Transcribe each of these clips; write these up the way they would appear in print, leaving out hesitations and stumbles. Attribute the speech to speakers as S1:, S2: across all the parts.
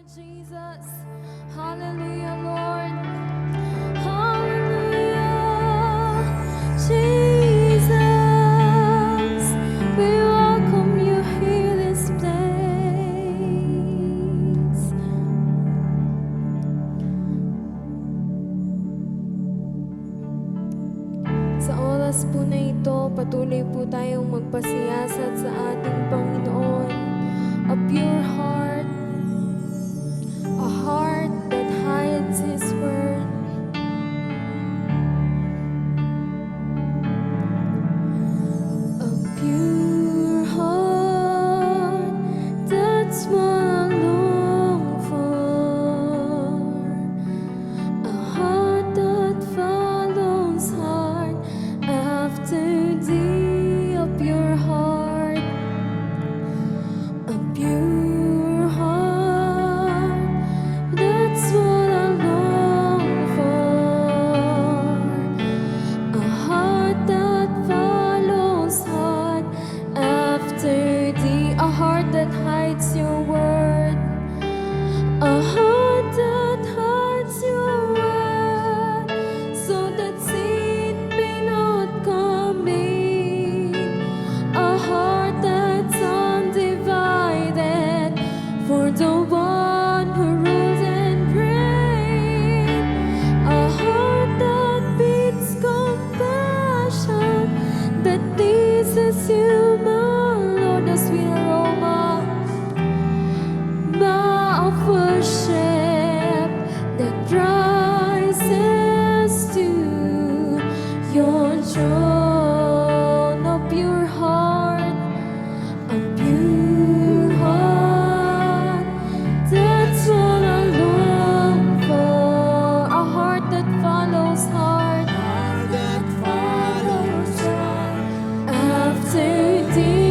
S1: Jesus. Hallelujah, Lord. Hallelujah, Jesus. We welcome you here this place. Sa oras po na ito, patuloy po tayong magpasiyasat sa ating Panginoon. A pure heart, a heart that hides His word. A pure heart, that's what I long for. A heart that follows hard after thee. A pure heart, a pure heart, that's what I long for. A heart that follows hard after thee. A heart that hides your word. A heart that hides your word, so that sin may not come in. A heart that's undivided for the one who rules and reigns. A heart that beats compassion, that pleases you, my Lord. A sweet aroma of worship that rises to your throne. A pure heart, a pure heart, that's what I long for. A heart that follows hard,
S2: that follows
S1: after thee.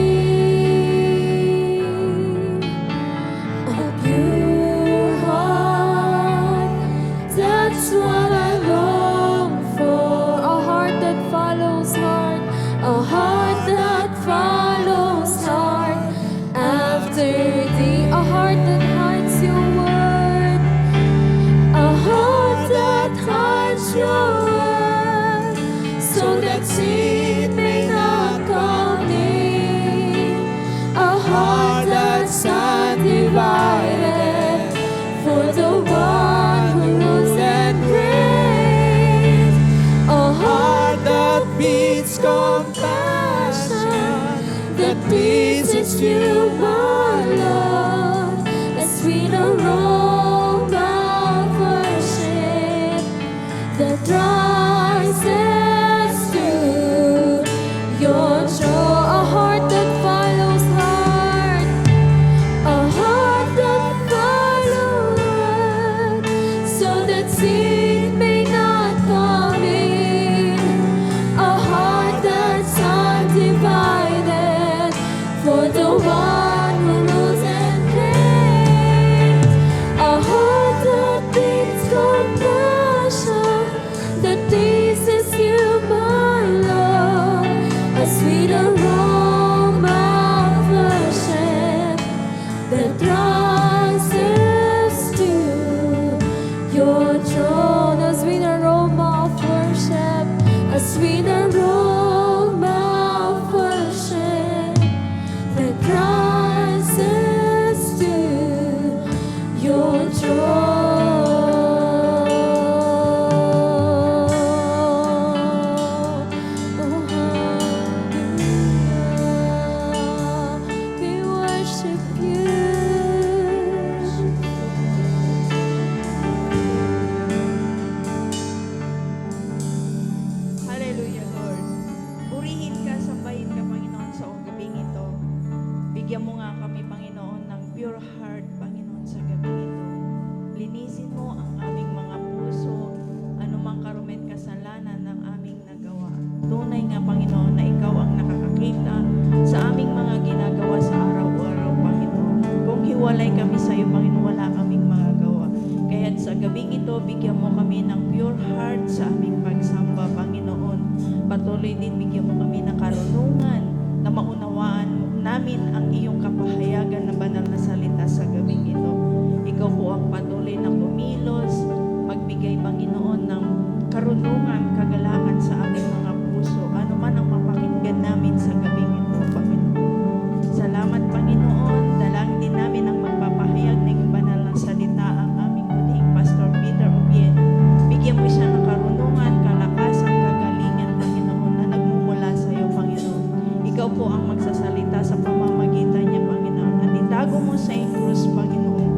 S1: A pure heart, that's what I long for. A heart that follows hard, a heart that follows hard after thee. A heart that hides your word, a heart that hides your word, so that sin may not come in. A heart that's undivided for the one who rules and reigns. A heart that beats compassion, that pleases you, my Lord. A sweet aroma of worship that rises to your throne. A heart that follows hard, a heart that follows, so that sin may not come in. A heart that's undivided for the one who rules and reigns. A heart that beats compassion, that pleases you, my Lord. A sweet aroma of worship that rises to your throne. A sweet aroma of worship, a sweet aroma of worship that rises to your throne. Oh, hallelujah. We worship you.
S2: Hallelujah, Lord. Purihin ka, sambahin ka, Panginoon, sa gabing ito. Bigyan mo nga kami, Panginoon, ng pure heart, Panginoon, sa gabing ito. Linisin mo ang aming mga puso, anumang karumit kasalanan ng aming nagawa. Tunay nga, Panginoon, na Ikaw ang nakakakita sa aming mga ginagawa sa araw-araw, Panginoon. Kung hiwalay kami sa iyo, Panginoon, wala kaming magagawa. Kaya't sa gabing ito, bigyan mo kami ng pure heart sa aming pagsamba, Panginoon. Patuloy din bigyan mo kami ng karunungan na maunawaan namin ang iyong kapahayagan na banal na salita sa gabing ito. Ikaw po itago mo sa iyong krus, Panginoon,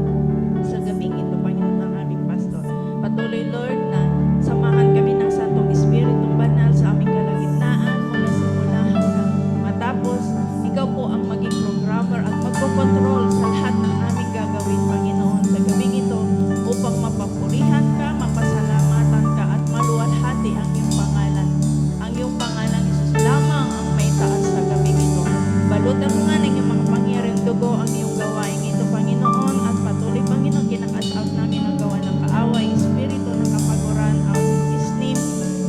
S2: sa gabing ito, Panginoon, ng aming pastor. Patuloy, Lord, na samahan kami ng Santong Espiritong Banal sa aming kalagitnaan mula simula hanggang matapos. Ikaw po ang maging programmer at magkocontrol sa lahat ng aming gagawin, Panginoon, sa gabing ito upang mapapurihan ka, mapasalamatan ka at maluwalhati ang iyong pangalan. Ang iyong pangalan, Isus lamang ang may taas sa gabing ito. Balutan mo nga ng iyong mga pangyaring dugo ang iyong gawain ito, Panginoon, at patuloy, Panginoon, kinakaas-out namin ang gawa ng kaaway, espiritu ng kapaguran, out in His name,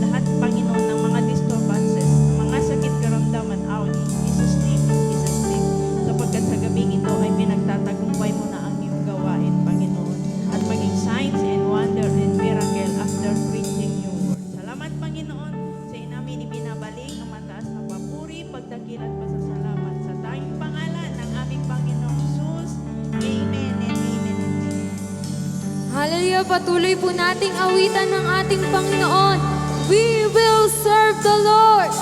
S2: lahat, Panginoon, ng mga disturbances, mga sakit karamdaman, out in Jesus' name, sapagkat sa gabing ito ay pinagtatagumpay mo na ang iyong gawain, Panginoon, at maging signs and wonder and miracle after preaching your word. Salamat, Panginoon, sa iyo namin ibinabaling ang mataas na papuri, pagdakil at pasasalamat sa tayong pangalan ng aming Panginoong Jesus. Amen and amen and amen.
S1: Hallelujah! Patuloy po nating awitan ng ating Panginoon. We will serve the Lord.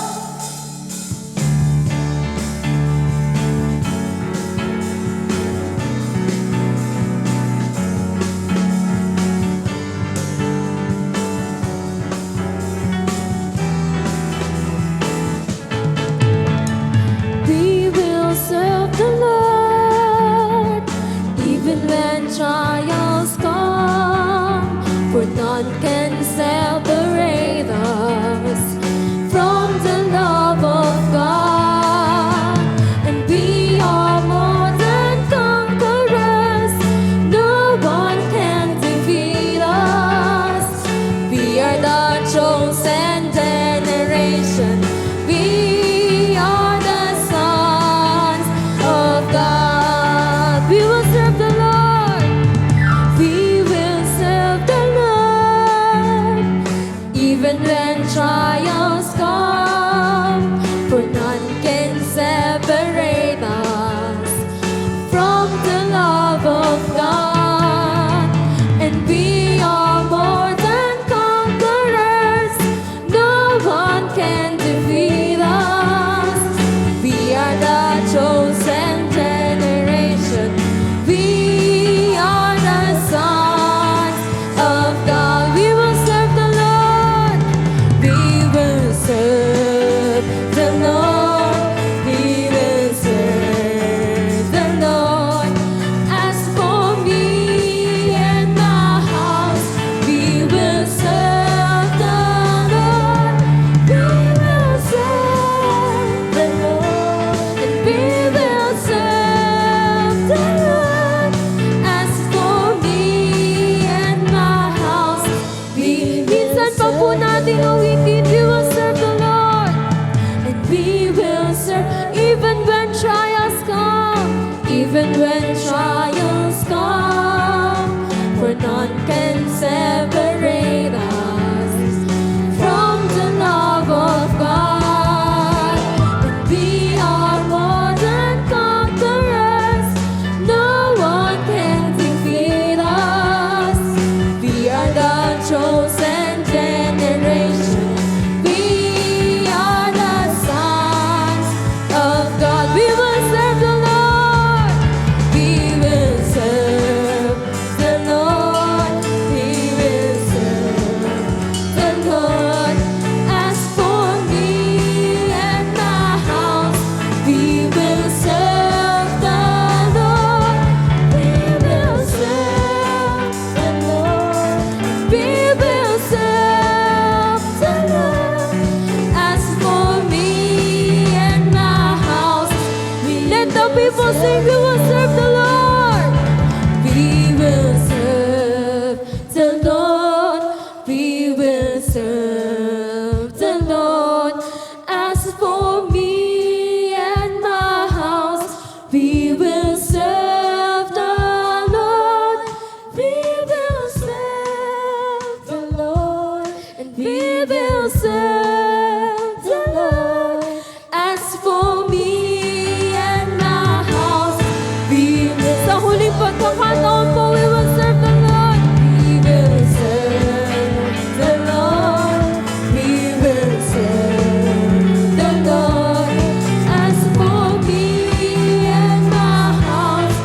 S1: We will serve the Lord, even when trials come, for none can separate us from the love of God. And we are more than conquerors, no one can defeat us. We are the chosen generation. We are the sons of God. We will serve the Lord. We will serve the Lord, even when trials come, for none can separate us from the love of God. And we are more than conquerors, no one can defeat us. We are the chosen generation. We are the sons of God. We will serve the Lord. We will serve the Lord. We will serve the Lord. As for me and my house, we will serve the Lord. We will serve the Lord. And we will serve the Lord. As for me and my house, minsan pa po natin awitin, we will serve the Lord. And we will serve even when trials come, even when trials come, for none can separate us from the love of God. And we are more than conquerors, no one can defeat us. We are the chosen generation. We are the sons of God. We will serve the Lord. We will serve the Lord. We will serve the Lord. As for me and my house, we will serve the Lord. We will serve the Lord. We will serve the Lord. As for me and my house, let the people sing. We will serve the Lord. We will serve the Lord. We will serve the Lord. As for me and my house, we will serve the Lord. We will serve the Lord. And we will serve the Lord. As for me and my house, we will. Sa huling pagkakataon po, we will serve the Lord. We will serve the Lord. We will serve the Lord. As for me and my house,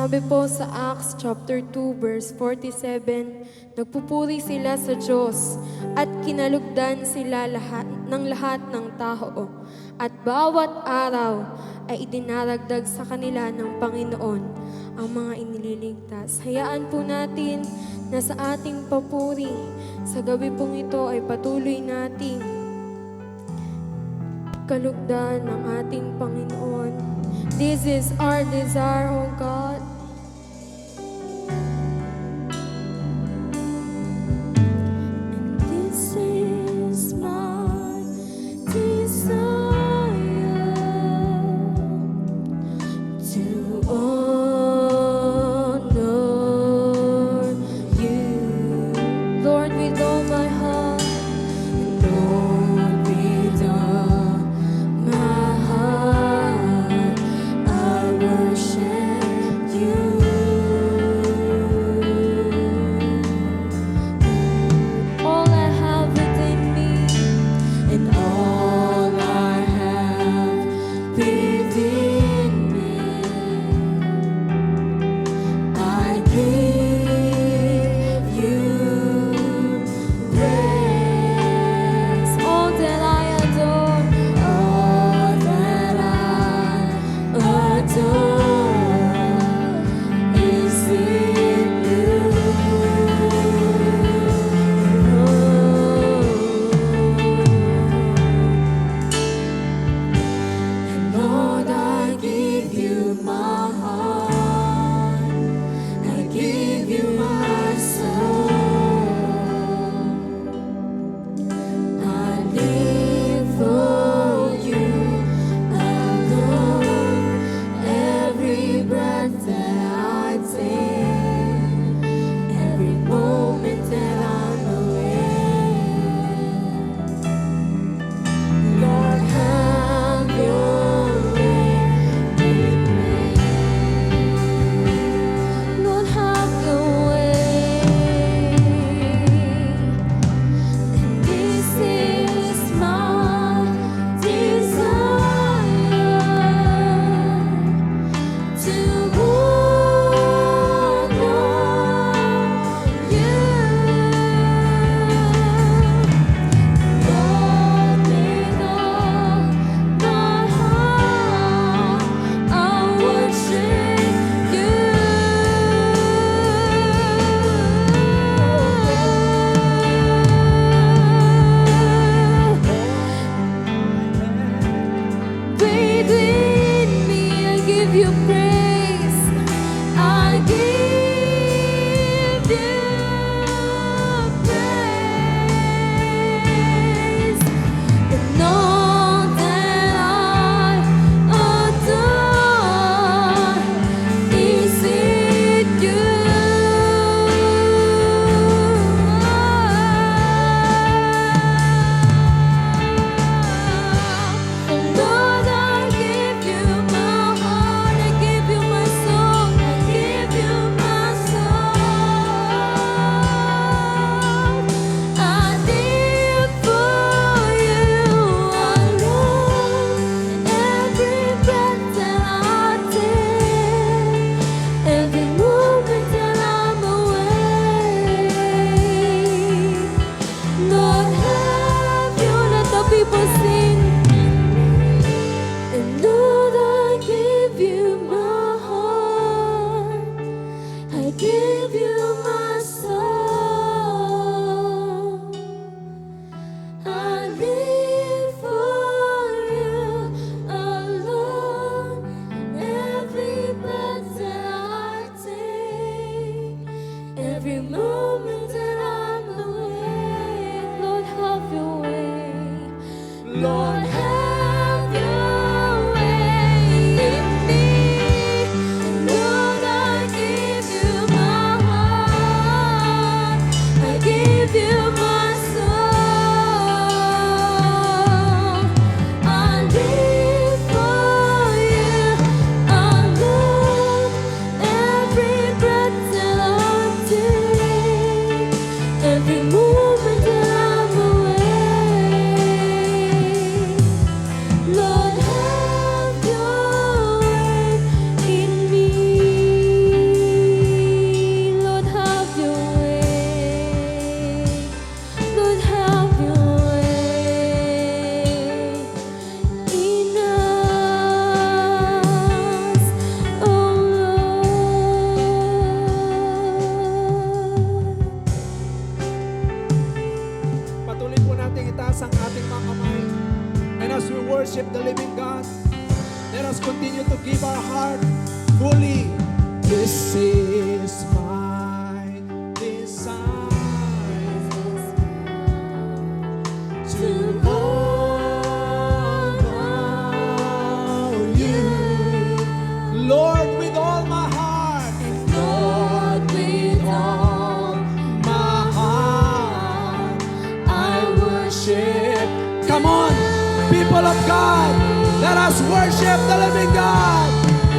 S1: Sabi po sa Acts chapter 2 verse 47, nagpupuri sila sa Diyos at kinalugdan sila lahat ng tao. At bawat araw ay idinaragdag sa kanila ng Panginoon ang mga inililigtas. Hayaan po natin na sa ating papuri, sa gabi pong ito ay patuloy nating kalugdan ng ating Panginoon. This is our desire, O God. And this is my desire to honor you, Lord, with all my heart, and Lord, with all my heart, I worship you. All I have within me, and all I have within me, I give you praise. All that I adore, all that I adore is in you. And Lord, I give you my heart, I give you my soul. I live for you alone. Every breath that I take, every moment that I'm awake, Lord, have your way in me. Lord, have your way. And this is my desire to honor you. Lord, with all my heart, I worship you. Within me, I give you praise. I give you praise. And all that I adore is in you. Lord, I give you my heart, I give you
S3: people of God, let us worship the living God.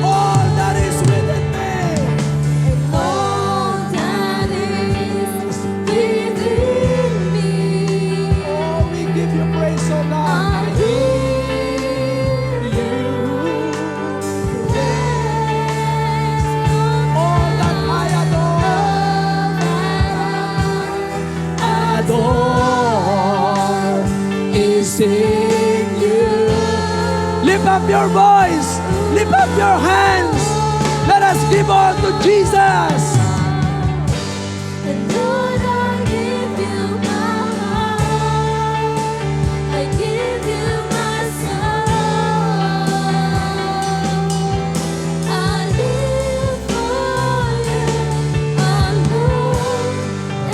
S3: All that is within me.
S1: And all that is within me,
S3: Oh, we give you praise, oh God.
S1: I give you praise.
S3: All that I adore is in you. Lift up your voice. Lift up your hands. Let us give all to Jesus.
S1: And Lord, I give you my heart. I give you my soul. I live for you alone.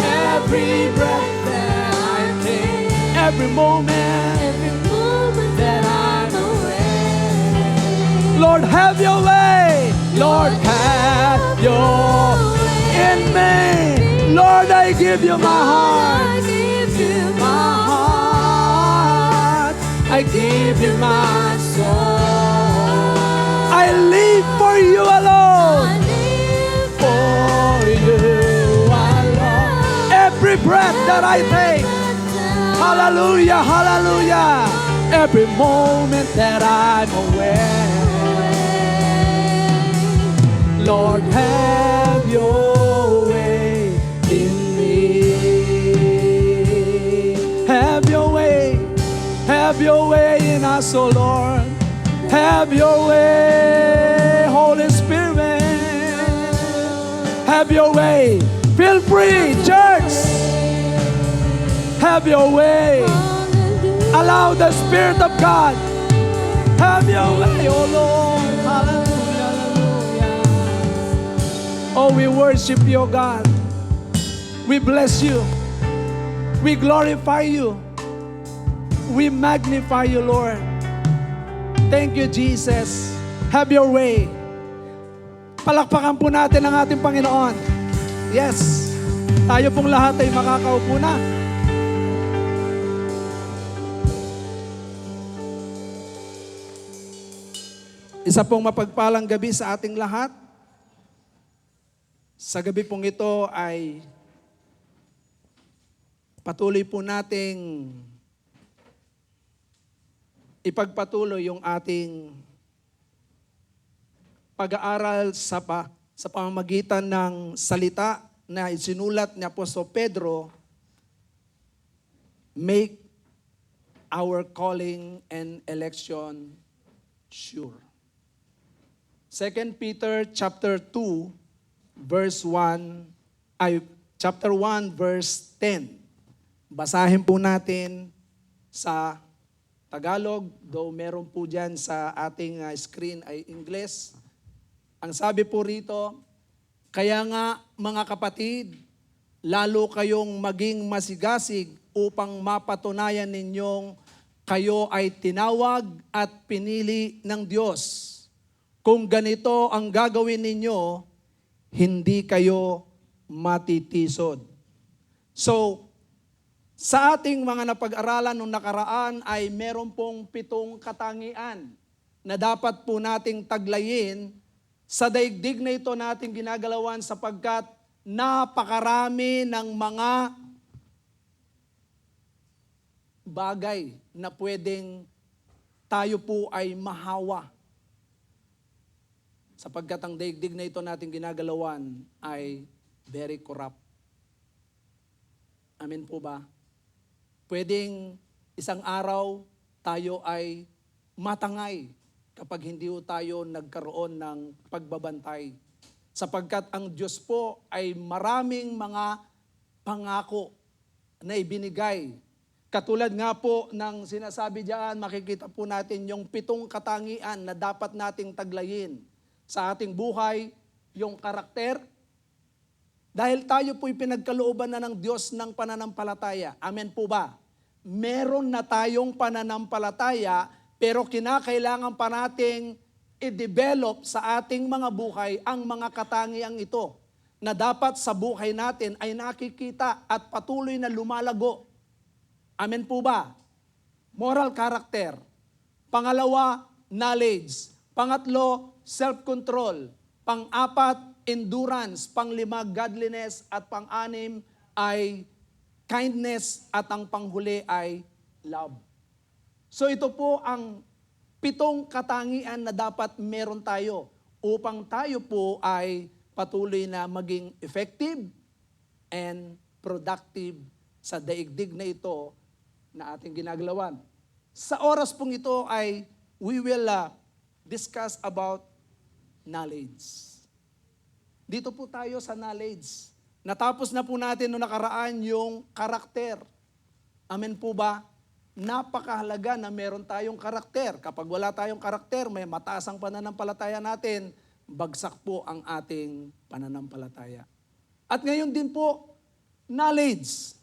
S3: Every breath that I take, every moment.
S1: every moment that I'm away.
S3: Lord, have your way. Lord, have your in me. Lord, I give you my heart.
S1: I give you
S3: My heart. I give you my soul. I live for you
S1: I
S3: alone.
S1: live
S3: For you alone. Every breath that I take. Hallelujah, hallelujah. Every moment that I'm aware. Lord, have your way in me. Have your way. Have your way in us, oh Lord. Have your way, Holy Spirit. Have your way. Feel free, church. Have your way. Allow the Spirit of God. Have your way, oh Lord. Hallelujah, hallelujah. Oh, we worship you, oh God. We bless you. We glorify you. We magnify you, Lord. Thank you, Jesus. Have your way. Palakpakan po natin ang ating Panginoon. Yes. Tayo pong lahat ay makakaupo na. Isa pong mapagpalang gabi sa ating lahat. Sa gabi pong ito ay patuloy po nating ipagpatuloy yung ating pag-aaral sa pamamagitan ng salita na isinulat ni Apostol Pedro, make our calling and election sure. 2 Peter chapter 2 verse 1 chapter 1 verse 10. Basahin po natin sa Tagalog, though meron po dyan sa ating screen ay English. Ang sabi po rito, kaya nga mga kapatid, lalo kayong maging masigasig upang mapatunayan ninyong kayo ay tinawag at pinili ng Diyos. Kung ganito ang gagawin ninyo, hindi kayo matitisod. So, sa ating mga napag-aralan nung nakaraan ay meron pong 7 katangian na dapat po nating taglayin sa daigdig na ito nating ginagalawan sapagkat napakarami ng mga bagay na pwedeng tayo po ay mahawa. Sapagkat ang daigdig na ito nating ginagalawan ay very corrupt. Amen po ba? Pwedeng isang araw tayo ay matangay kapag hindi po tayo nagkaroon ng pagbabantay. Sapagkat ang Diyos po ay maraming mga pangako na ibinigay. Katulad nga po ng sinasabi diyan, makikita po natin yung 7 katangian na dapat nating taglayin sa ating buhay, yung karakter. Dahil tayo po'y pinagkalooban na ng Diyos ng pananampalataya. Amen po ba? Meron na tayong pananampalataya, pero kinakailangan pa nating i-develop sa ating mga buhay ang mga katangiang ito na dapat sa buhay natin ay nakikita at patuloy na lumalago. Amen po ba? Moral character. Pangalawa, knowledge. Pangatlo, self-control. Pang-apat, endurance. Pang-lima, godliness. At pang-anim ay kindness. At ang panghuli ay love. So ito po ang 7 katangian na dapat meron tayo upang tayo po ay patuloy na maging effective and productive sa daigdig na ito na ating ginagalawan. Sa oras pong ito ay we will discuss about knowledge. Dito po tayo sa knowledge. Natapos na po natin noong nakaraan yung karakter. Amen po ba? Napakahalaga na meron tayong karakter. Kapag wala tayong karakter, may mataas ang pananampalataya natin, bagsak po ang ating pananampalataya. At ngayon din po, knowledge.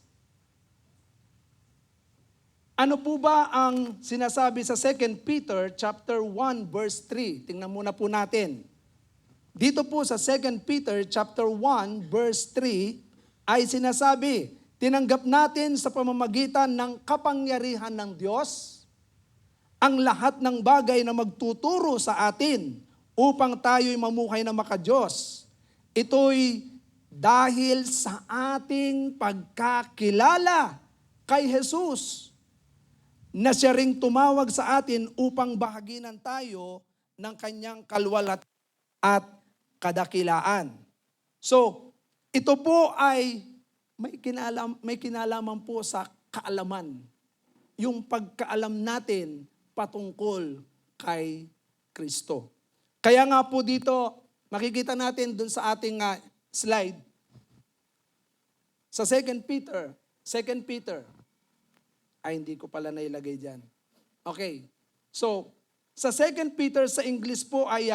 S3: Ano po ba ang sinasabi sa 2 Peter chapter 1 verse 3? Tingnan muna po natin. Dito po sa 2 Peter chapter 1 verse 3 ay sinasabi, tinanggap natin sa pamamagitan ng kapangyarihan ng Diyos ang lahat ng bagay na magtuturo sa atin upang tayo'y mamuhay na makadiyos. Ito'y dahil sa ating pagkakilala kay Jesus na siya ring tumawag sa atin upang bahaginan tayo ng kanyang kalwalhatian at kadakilaan. So, ito po ay may kinalaman po sa kaalaman. Yung pagkaalam natin patungkol kay Kristo. Kaya nga po dito, makikita natin dun sa ating slide, sa 2 Peter, ay, hindi ko pala nailagay dyan. Okay. So, sa 2 Peter sa English po ay,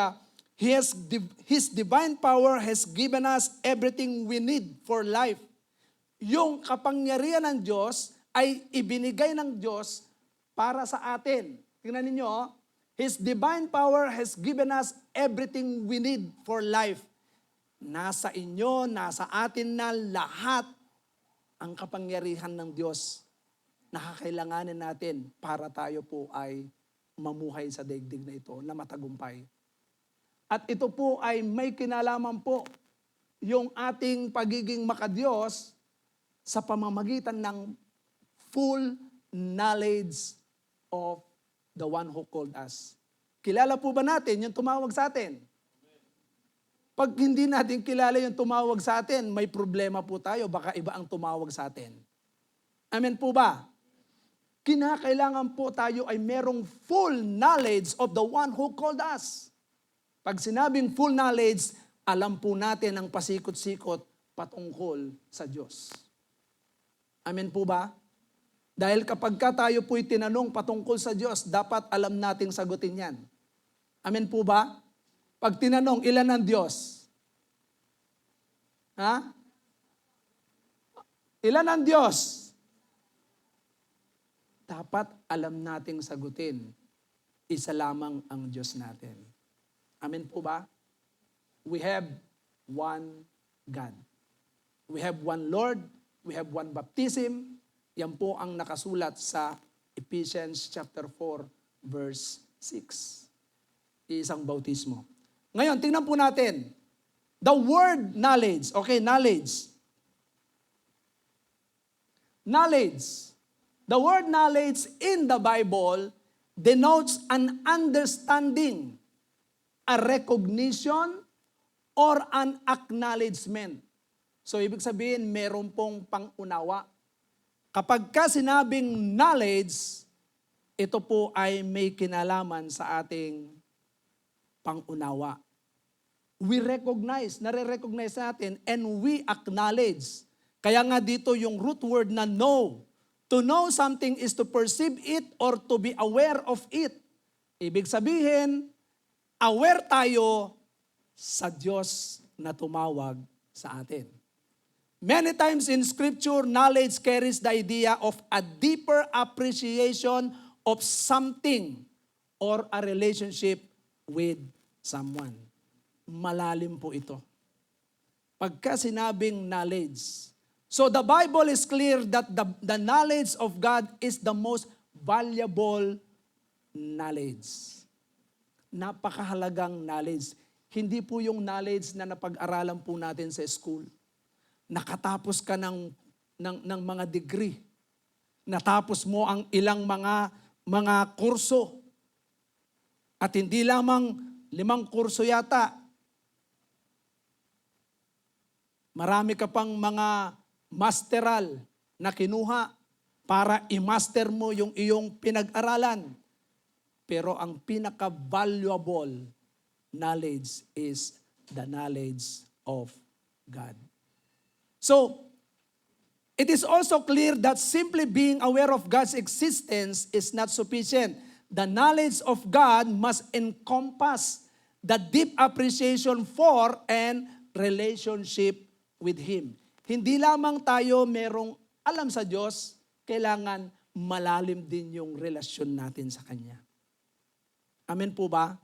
S3: His divine power has given us everything we need for life. Yung kapangyarihan ng Diyos ay ibinigay ng Diyos para sa atin. Tingnan ninyo, His divine power has given us everything we need for life. Nasa inyo, nasa atin na lahat ang kapangyarihan ng Diyos nakakailanganin natin para tayo po ay mamuhay sa daigdig na ito na matagumpay. At ito po ay may kinalaman po yung ating pagiging makadiyos sa pamamagitan ng full knowledge of the one who called us. Kilala po ba natin yung tumawag sa atin? Pag hindi natin kilala yung tumawag sa atin, may problema po tayo, baka iba ang tumawag sa atin. Amen po ba? Kinakailangan po tayo ay merong full knowledge of the one who called us. Pag sinabing full knowledge, alam po natin ang pasikot-sikot patungkol sa Diyos. Amen po ba? Dahil kapag tayo po'y tinanong patungkol sa Diyos, dapat alam nating sagutin yan. Amen po ba? Pag tinanong, ilan ang Diyos? Ha? Ilan ang Diyos? Dapat alam nating sagutin, isa lamang ang Diyos natin. Amen po ba? We have one God. We have one Lord. We have one baptism. Yan po ang nakasulat sa Ephesians chapter 4, verse 6. Isang bautismo. Ngayon, tingnan po natin. The word knowledge. Okay, knowledge. Knowledge. The word knowledge in the Bible denotes an understanding, a recognition, or an acknowledgement. So, ibig sabihin, meron pong pangunawa. Kapag ka sinabing knowledge, ito po ay may kinalaman sa ating pangunawa. We recognize, nare-recognize natin, and we acknowledge. Kaya nga dito yung root word na know. To know something is to perceive it or to be aware of it. Ibig sabihin, aware tayo sa Diyos na tumawag sa atin. Many times in Scripture, knowledge carries the idea of a deeper appreciation of something or a relationship with someone. Malalim po ito. Pagka sinabing knowledge, so the Bible is clear that the knowledge of God is the most valuable knowledge. Napakahalagang knowledge. Hindi po yung knowledge na napag-aralan po natin sa school. Nakatapos ka ng mga degree. Natapos mo ang ilang mga kurso. At hindi lamang 5 kurso yata. Marami ka pang mga masteral na kinuha para i-master mo yung iyong pinag-aralan. Pero ang pinaka-valuable knowledge is the knowledge of God. So, it is also clear that simply being aware of God's existence is not sufficient. The knowledge of God must encompass the deep appreciation for and relationship with Him. Hindi lamang tayo merong alam sa Diyos, kailangan malalim din yung relasyon natin sa Kanya. Amen po ba?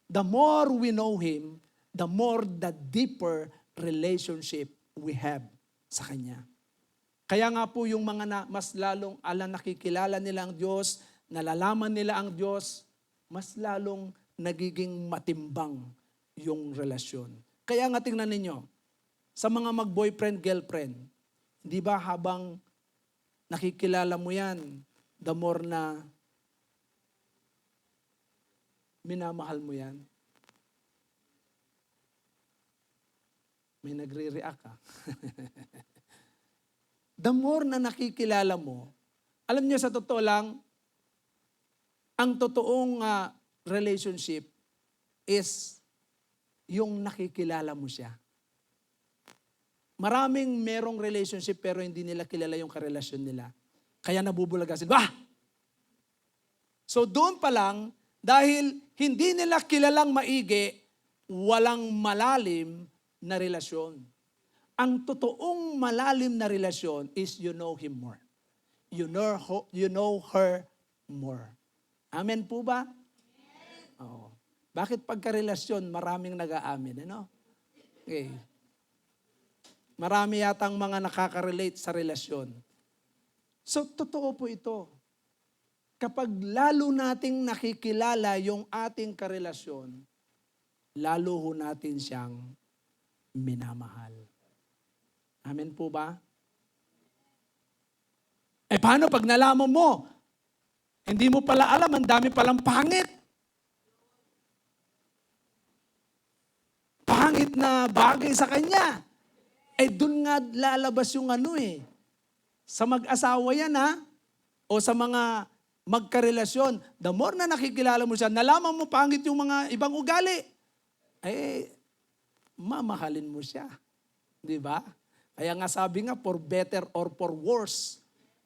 S3: The more we know Him, the more the deeper relationship we have sa Kanya. Kaya nga po yung mga mas lalong nakikilala nila ang Diyos, nalalaman nila ang Diyos, mas lalong nagiging matimbang yung relasyon. Kaya nga tingnan ninyo, sa mga mag-boyfriend, girlfriend, di ba habang nakikilala mo yan, the more na minamahal mo yan. May nagre-react ka. The more na nakikilala mo, alam niyo sa totoo lang, ang totoong relationship is yung nakikilala mo siya. Maraming merong relationship pero hindi nila kilala yung karelasyon nila. Kaya nabubulaga sila. Bah! So doon pa lang, dahil hindi nila kilalang maigi, walang malalim na relasyon. Ang totoong malalim na relasyon is you know Him more. You know her more. Amen po ba? Oo. Bakit pagkarelasyon, maraming nag-aamin, ano? Okay. Marami yatang mga nakaka-relate sa relasyon. So, totoo po ito. Kapag lalo nating nakikilala yung ating karelasyon, lalo ho natin siyang minamahal. Amen po ba? Paano pag nalaman mo? Hindi mo pala alam, ang dami palang pangit. Pangit na bagay sa kanya. Doon nga lalabas yung sa mag-asawa yan o sa mga magkarelasyon. The more na nakikilala mo siya, nalaman mo pangit yung mga ibang ugali, mamahalin mo siya. Di ba? Kaya nga sabi nga, for better or for worse,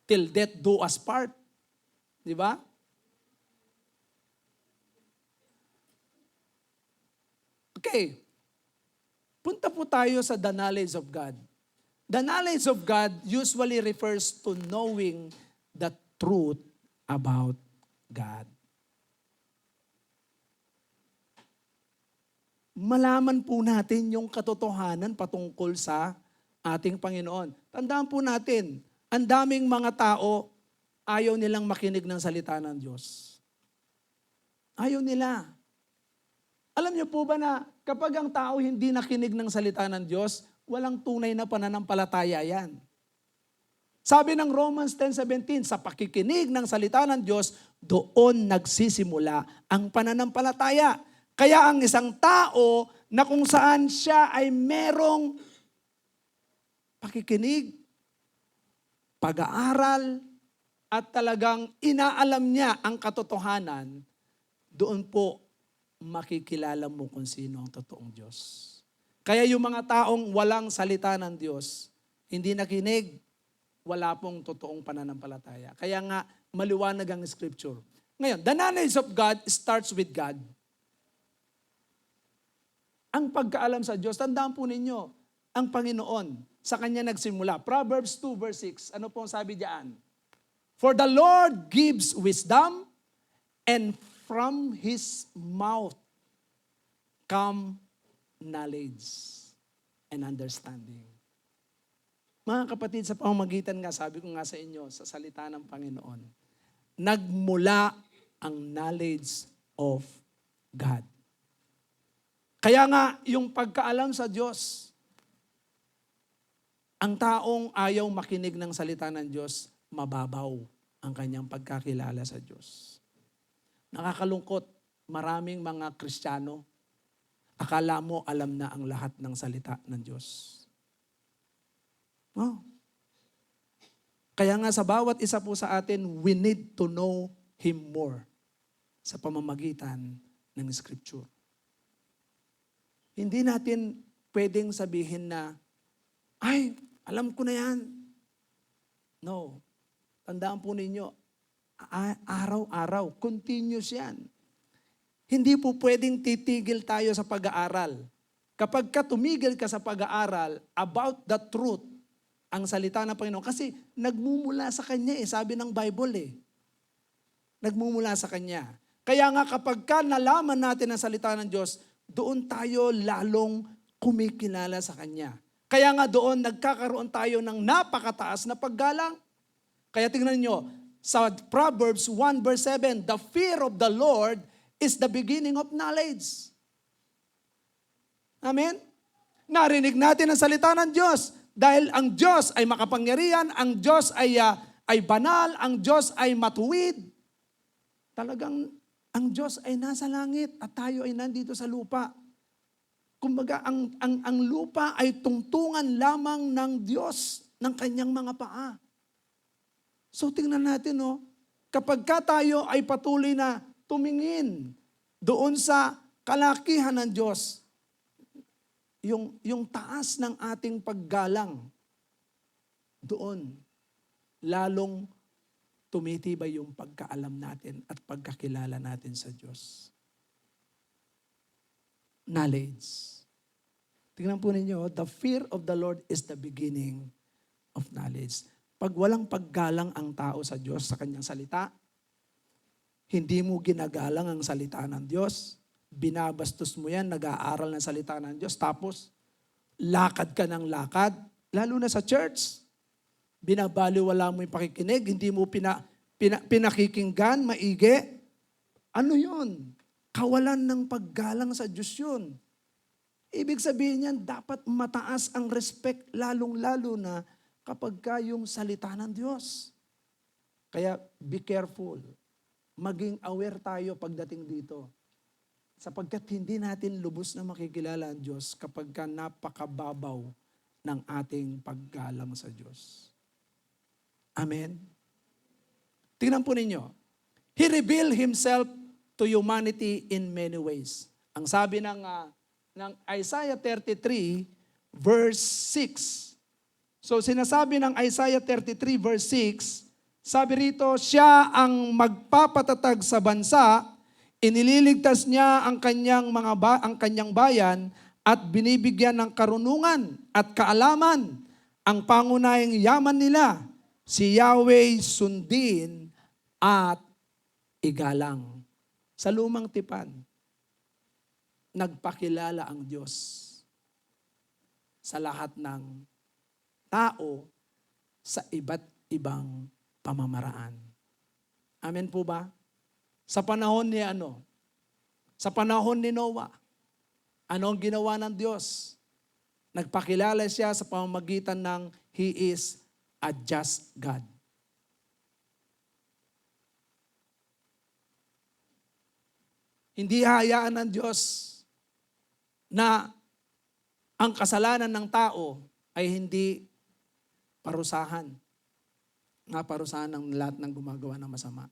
S3: till death do us part. Di ba? Okay. Punta po tayo sa the knowledge of God. The knowledge of God usually refers to knowing the truth about God. Malaman po natin yung katotohanan patungkol sa ating Panginoon. Tandaan po natin, ang daming mga tao ayaw nilang makinig ng salita ng Diyos. Ayaw nila. Alam niyo po ba na kapag ang tao hindi nakinig ng salita ng Diyos, walang tunay na pananampalataya yan. Sabi ng Romans 10:17, sa pakikinig ng salita ng Diyos, doon nagsisimula ang pananampalataya. Kaya ang isang tao na kung saan siya ay merong pakikinig, pag-aaral, at talagang inaalam niya ang katotohanan, doon po makikilala mo kung sino ang totoong Diyos. Kaya yung mga taong walang salita ng Diyos, hindi nakinig, wala pong totoong pananampalataya. Kaya nga, maliwanag ang Scripture. Ngayon, the knowledge of God starts with God. Ang pagkaalam sa Diyos, tandaan po ninyo, ang Panginoon, sa Kanya nagsimula. Proverbs 2 verse 6, ano pong sabi diyan? For the Lord gives wisdom, and from His mouth come knowledge and understanding. Mga kapatid, sa pamamagitan nga, sabi ko nga sa inyo, sa salita ng Panginoon, nagmula ang knowledge of God. Kaya nga, yung pagkaalam sa Diyos, ang taong ayaw makinig ng salita ng Diyos, mababaw ang kanyang pagkakilala sa Diyos. Nakakalungkot, maraming mga Kristiyano, akala mo alam na ang lahat ng salita ng Diyos. Oh. Kaya nga sa bawat isa po sa atin, we need to know Him more sa pamamagitan ng Scripture. Hindi natin pwedeng sabihin na, ay, alam ko na yan. No. Tandaan po ninyo, araw-araw, continuous yan. Hindi po pwedeng titigil tayo sa pag-aaral. Kapag ka tumigil ka sa pag-aaral about the truth, ang salita ng Panginoon, kasi nagmumula sa Kanya sabi ng Bible Nagmumula sa Kanya. Kaya nga kapag ka nalaman natin ang salita ng Diyos, doon tayo lalong kumikilala sa Kanya. Kaya nga doon nagkakaroon tayo ng napakataas na paggalang. Kaya tingnan nyo, sa Proverbs 1 verse 7, the fear of the Lord is the beginning of knowledge. Amen? Narinig natin ang salita ng Diyos dahil ang Diyos ay makapangyarihan, ang Diyos ay banal, ang Diyos ay matuwid. Talagang ang Diyos ay nasa langit at tayo ay nandito sa lupa. Kumbaga, ang lupa ay tungtungan lamang ng Diyos, ng kanyang mga paa. So tingnan natin, kapag ka tayo ay patuloy na tumingin doon sa kalakihan ng Diyos, yung taas ng ating paggalang, doon, lalong tumitibay yung pagkaalam natin at pagkakilala natin sa Diyos. Knowledge. Tingnan po ninyo, the fear of the Lord is the beginning of knowledge. Pag walang paggalang ang tao sa Diyos, sa kanyang salita, hindi mo ginagalang ang salita ng Diyos, binabastos mo yan, nag-aaral ng salita ng Diyos, tapos lakad ka ng lakad, lalo na sa church, binabaliwala mo yung pakikinig, hindi mo pinakikinggan, maigi. Ano yun? Kawalan ng paggalang sa Diyos yun. Ibig sabihin niyan, dapat mataas ang respect, lalong-lalo na kapag ka yung salita ng Diyos. Kaya be careful. Maging aware tayo pagdating dito. Sapagkat hindi natin lubos na makikilala ang Diyos kapag ka napakababaw ng ating paggalang sa Diyos. Amen? Tingnan po ninyo. He revealed Himself to humanity in many ways. Ang sabi ng Isaiah 33 verse 6. So sinasabi ng Isaiah 33 verse 6, sabi rito, siya ang magpapatatag sa bansa, inililigtas niya ang kanyang bayan at binibigyan ng karunungan at kaalaman ang pangunahing yaman nila. Si Yahweh sundin at igalang. Sa lumang tipan, nagpakilala ang Diyos sa lahat ng tao sa iba't ibang pamamaraan. Amen po ba? Sa panahon ni Sa panahon ni Noah, ano ang ginawa ng Diyos? Nagpakilala siya sa pamamagitan ng He is a just God. Hindi hayaan ng Diyos na ang kasalanan ng tao ay hindi parusahan. Nga parusahan ng lahat ng gumagawa ng masama.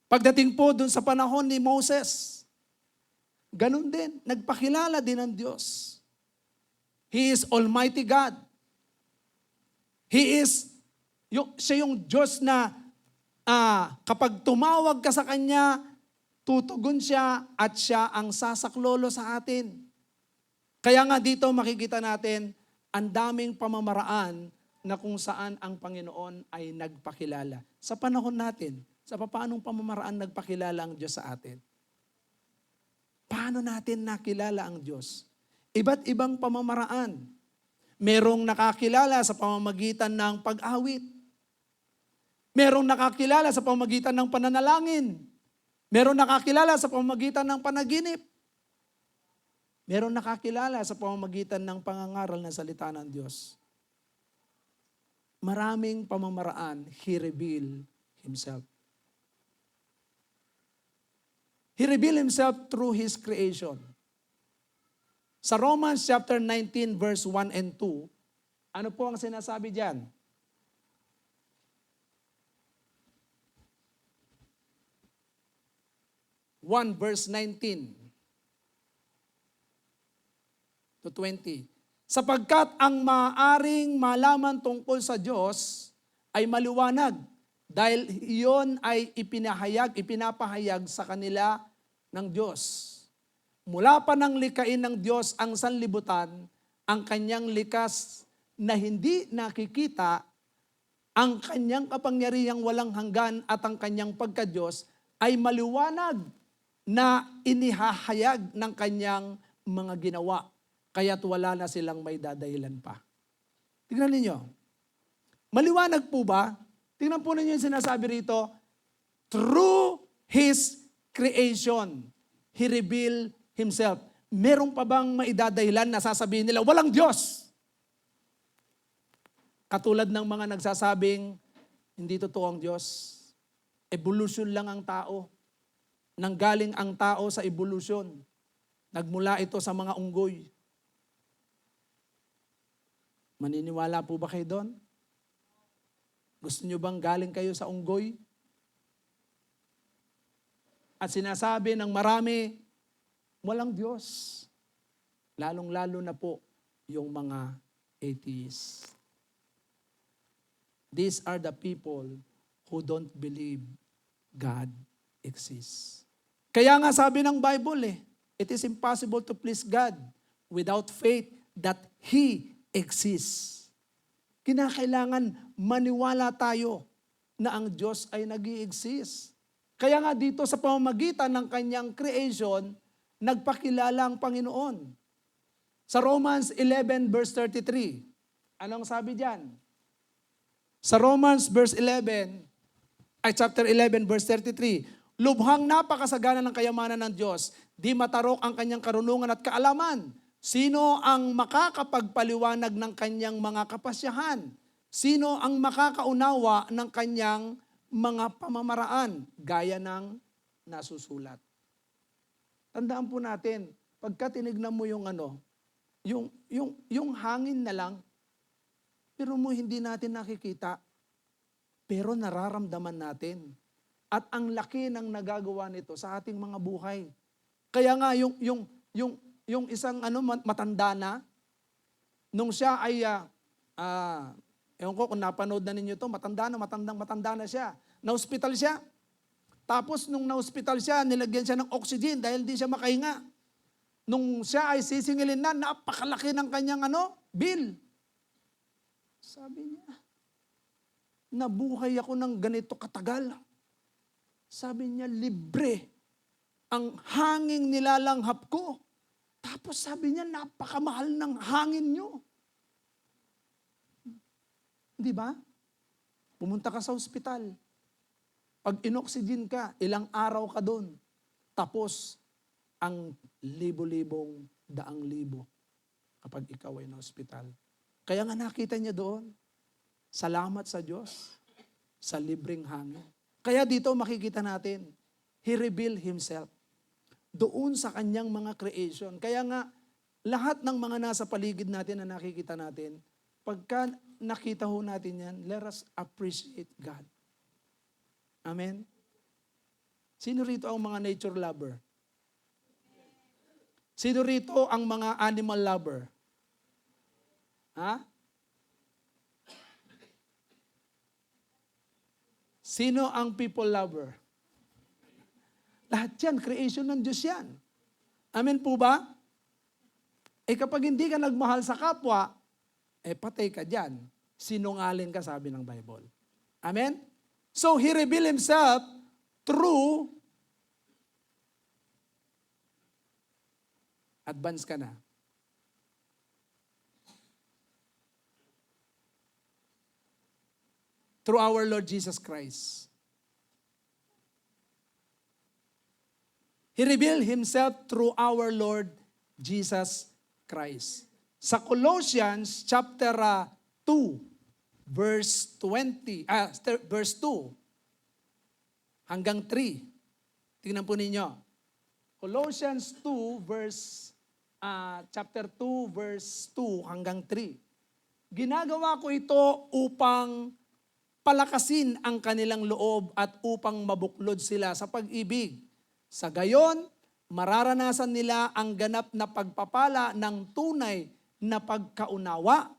S3: Pagdating po dun sa panahon ni Moses, ganun din, nagpakilala din ng Diyos. He is Almighty God. Siya yung Diyos na kapag tumawag ka sa Kanya, tutugon siya at siya ang sasaklolo sa atin. Kaya nga dito makikita natin ang daming pamamaraan na kung saan ang Panginoon ay nagpakilala. Sa panahon natin, sa paanong pamamaraan nagpakilala ang Diyos sa atin? Paano natin nakilala ang Diyos? Iba't ibang pamamaraan. Merong nakakilala sa pamamagitan ng pag-awit. Merong nakakilala sa pamamagitan ng pananalangin. Merong nakakilala sa pamamagitan ng panaginip. Merong nakakilala sa pamamagitan ng pangangaral ng salita ng Diyos. Maraming pamamaraan, He revealed Himself. He revealed Himself through His creation. Sa Romans chapter 19 verse 1 and 2, ano po ang sinasabi diyan? Verse 19 to 20. Sapagkat ang maaring malaman tungkol sa Diyos ay maliwanag dahil iyon ay ipinapahayag sa kanila ng Diyos. Mula pa nang likain ng Diyos ang sanlibutan, ang kanyang likas na hindi nakikita, ang kanyang kapangyarihang walang hanggan at ang kanyang pagka-Diyos ay maliwanag na inihahayag ng kanyang mga ginawa. Kaya't wala na silang may dadahilan pa. Tingnan ninyo. Maliwanag po ba? Tingnan po ninyo yung sinasabi rito. Through His creation, He revealed Himself. Meron pa bang maidadahilan na sasabihin nila, walang Diyos? Katulad ng mga nagsasabing, hindi totoo ang Diyos. Evolution lang ang tao. Nanggaling ang tao sa evolution. Nagmula ito sa mga unggoy. Maniniwala po ba kayo doon? Gusto nyo bang galing kayo sa unggoy? At sinasabi ng marami, walang Diyos. Lalong-lalo na po yung mga atheists. These are the people who don't believe God exists. Kaya nga sabi ng Bible it is impossible to please God without faith that He exists. Kinakailangan maniwala tayo na ang Diyos ay nag-i-exist. Kaya nga dito sa pamamagitan ng kanyang creation, nagpakilala ang Panginoon. Sa Romans 11 verse 33, anong sabi diyan? Sa Romans chapter 11 verse 33, lubhang napakasagana ng kayamanan ng Diyos, di matarok ang kanyang karunungan at kaalaman. Sino ang makakapagpaliwanag ng kanyang mga kapasyahan? Sino ang makakaunawa ng kanyang mga pamamaraan gaya ng nasusulat? Tandaan po natin, pagka tinignan mo yung hangin na lang, pero hindi natin nakikita, pero nararamdaman natin. At ang laki ng nagagawa nito sa ating mga buhay. Kaya nga yung isang matanda na, nung siya ay, ewan ko kung napanood na ninyo to, matanda na siya. Na-hospital siya. Tapos nung na-hospital siya, nilagyan siya ng oxygen dahil di siya makahinga. Nung siya ay sisingilin na, napakalaki ng kanyang bill. Sabi niya, nabuhay ako ng ganito katagal. Sabi niya, libre ang hanging nilalanghap ko. Tapos sabi niya, napakamahal ng hangin nyo. Di ba? Pumunta ka sa ospital. Pag inoxygen ka, ilang araw ka doon. Tapos, ang libo-libong, daang libo kapag ikaw ay na ospital. Kaya nga nakita niya doon, salamat sa Diyos sa libreng hangin. Kaya dito makikita natin, He revealed Himself doon sa kanyang mga creation. Kaya nga, lahat ng mga nasa paligid natin na nakikita natin, pagka nakita ho natin yan, let us appreciate God. Amen? Sino rito ang mga nature lover? Sino rito ang mga animal lover? Ha? Sino ang people lover? Lahat yan, creation ng Diyos yan. Amen po ba? Kapag hindi ka nagmahal sa kapwa, patay ka dyan. Sinungaling ka, sabi ng Bible. Amen? So, He revealed Himself through, advance ka na. through our Lord Jesus Christ. He revealed Himself through our Lord Jesus Christ. Sa Colossians chapter 2, verse 2 hanggang 3. Tingnan po ninyo. Colossians 2, chapter 2, verse 2 hanggang 3. Ginagawa ko ito upang palakasin ang kanilang loob at upang mabuklod sila sa pag-ibig. Sa gayon, mararanasan nila ang ganap na pagpapala ng tunay na pagkaunawa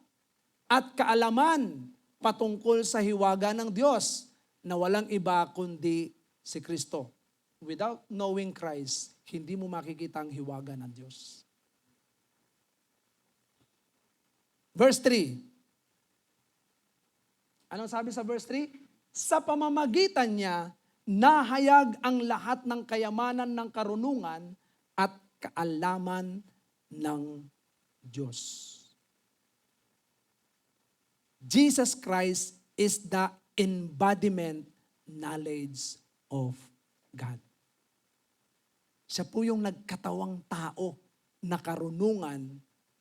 S3: at kaalaman patungkol sa hiwaga ng Diyos na walang iba kundi si Kristo. Without knowing Christ, hindi mo makikita ang hiwaga ng Diyos. Verse 3. Anong sabi sa verse 3? Sa pamamagitan niya, nahayag ang lahat ng kayamanan ng karunungan at kaalaman ng Diyos. Jesus Christ is the embodiment knowledge of God. Siya po yung nagkatawang tao na karunungan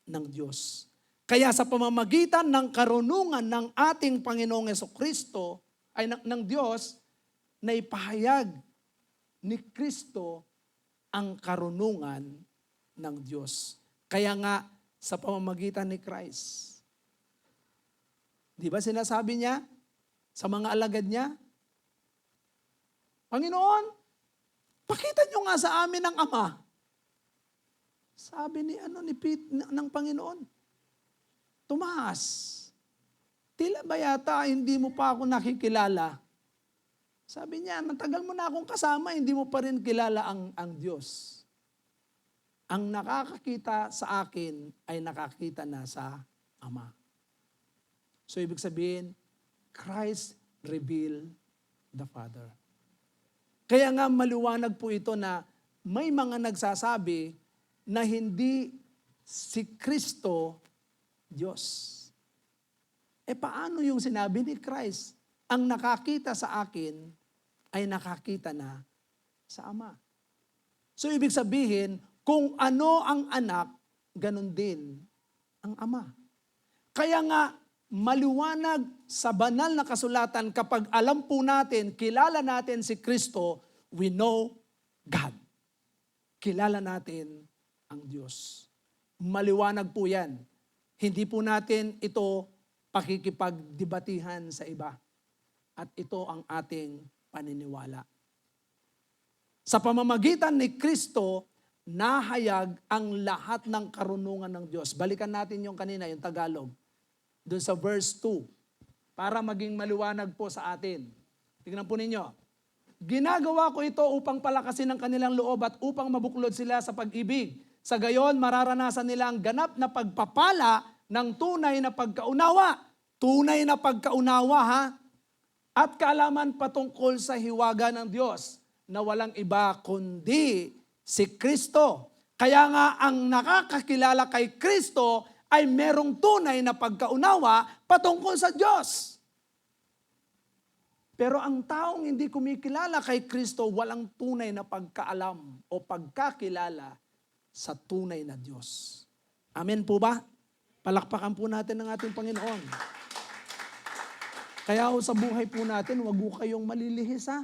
S3: ng Diyos. Kaya sa pamamagitan ng karunungan ng ating Panginoong Jesucristo, ay ng Diyos, na ipahayag ni Kristo ang karunungan ng Diyos. Kaya nga, sa pamamagitan ni Christ. Di ba sinasabi niya sa mga alagad niya, Panginoon, pakita niyo nga sa amin ang Ama. Sabi ng Panginoon, Tomas, tila ba yata hindi mo pa ako nakikilala? Sabi niya, matagal mo na akong kasama, hindi mo pa rin kilala ang Diyos. Ang nakakakita sa akin ay nakakita na sa Ama. So ibig sabihin, Christ revealed the Father. Kaya nga maliwanag po ito na may mga nagsasabi na hindi si Kristo Diyos. Paano yung sinabi ni Christ? Ang nakakita sa akin ay nakakita na sa Ama. So ibig sabihin, kung ano ang anak, ganun din ang Ama. Kaya nga, maliwanag sa banal na kasulatan kapag alam po natin, kilala natin si Kristo, we know God. Kilala natin ang Diyos. Maliwanag po yan. Hindi po natin ito pakikipagdebatihan sa iba. At ito ang ating paniniwala. Sa pamamagitan ni Kristo, nahayag ang lahat ng karunungan ng Diyos. Balikan natin yung kanina, yung Tagalog. Doon sa verse 2. Para maging maliwanag po sa atin. Tingnan po ninyo. Ginagawa ko ito upang palakasin ang kanilang loob at upang mabuklod sila sa pag-ibig. Sa gayon, mararanasan nila ang ganap na pagpapala ng tunay na pagkaunawa. Tunay na pagkaunawa, ha? At kaalaman patungkol sa hiwaga ng Diyos na walang iba kundi si Kristo. Kaya nga ang nakakakilala kay Kristo ay merong tunay na pagkaunawa patungkol sa Diyos. Pero ang taong hindi kumikilala kay Kristo, walang tunay na pagkaalam o pagkakilala sa tunay na Diyos. Amen po ba? Palakpakan po natin ang ating Panginoon. Kaya sa buhay po natin, wag po kayong malilihis, ha?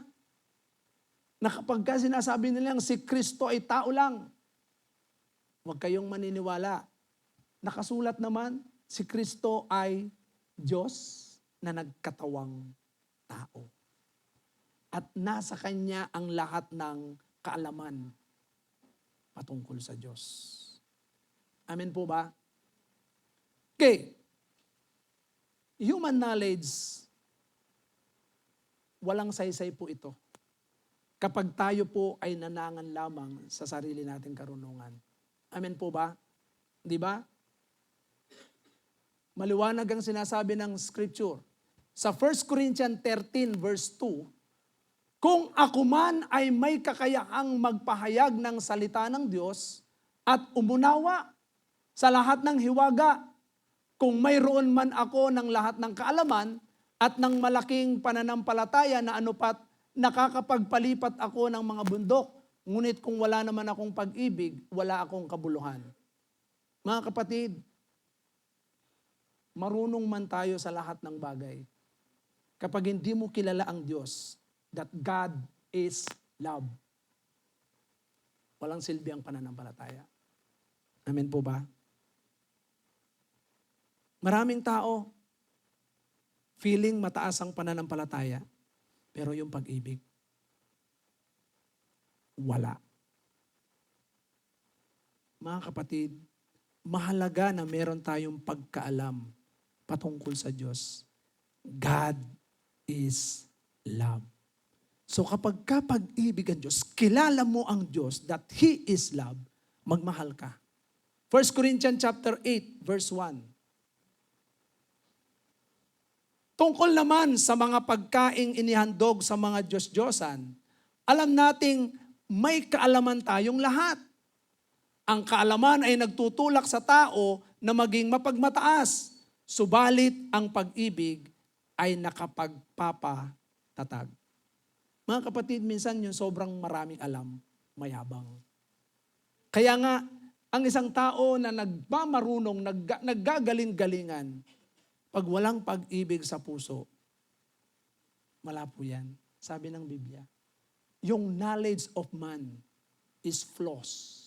S3: Na kapag sinasabi nilang si Kristo ay tao lang, wag kayong maniniwala. Nakasulat naman, si Kristo ay Diyos na nagkatawang tao. At nasa Kanya ang lahat ng kaalaman patungkol sa Diyos. Amen po ba? Okay. Human knowledge, walang saysay po ito. Kapag tayo po ay nanangan lamang sa sarili nating karunungan. Amen po ba? Di ba? Maliwanag ang sinasabi ng Scripture. Sa 1 Corinthians 13 verse 2, kung ako man ay may kakayahang magpahayag ng salita ng Diyos at umunawa sa lahat ng hiwaga, kung mayroon man ako ng lahat ng kaalaman at ng malaking pananampalataya na anupat nakakapagpalipat ako ng mga bundok. Ngunit kung wala naman akong pag-ibig, wala akong kabuluhan. Mga kapatid, marunong man tayo sa lahat ng bagay. Kapag hindi mo kilala ang Diyos, that God is love, walang silbi ang pananampalataya. Amen po ba? Maraming tao, feeling mataas ang pananampalataya, pero yung pag-ibig, wala. Mga kapatid, mahalaga na meron tayong pagkaalam patungkol sa Diyos. God is love. So kapag pag-ibig ang Diyos, kilala mo ang Diyos that He is love, magmahal ka. 1 Corinthians chapter 8, verse 1. Tungkol naman sa mga pagkaing inihandog sa mga Diyos-Diyosan, alam nating may kaalaman tayong lahat. Ang kaalaman ay nagtutulak sa tao na maging mapagmataas, subalit ang pag-ibig ay nakapagpapatatag. Mga kapatid, minsan yung sobrang maraming alam, mayabang. Kaya nga, ang isang tao na nagmamarunong, naggagaling-galingan, pag walang pag-ibig sa puso, wala po yan. Sabi ng Biblia, yung knowledge of man is flaws.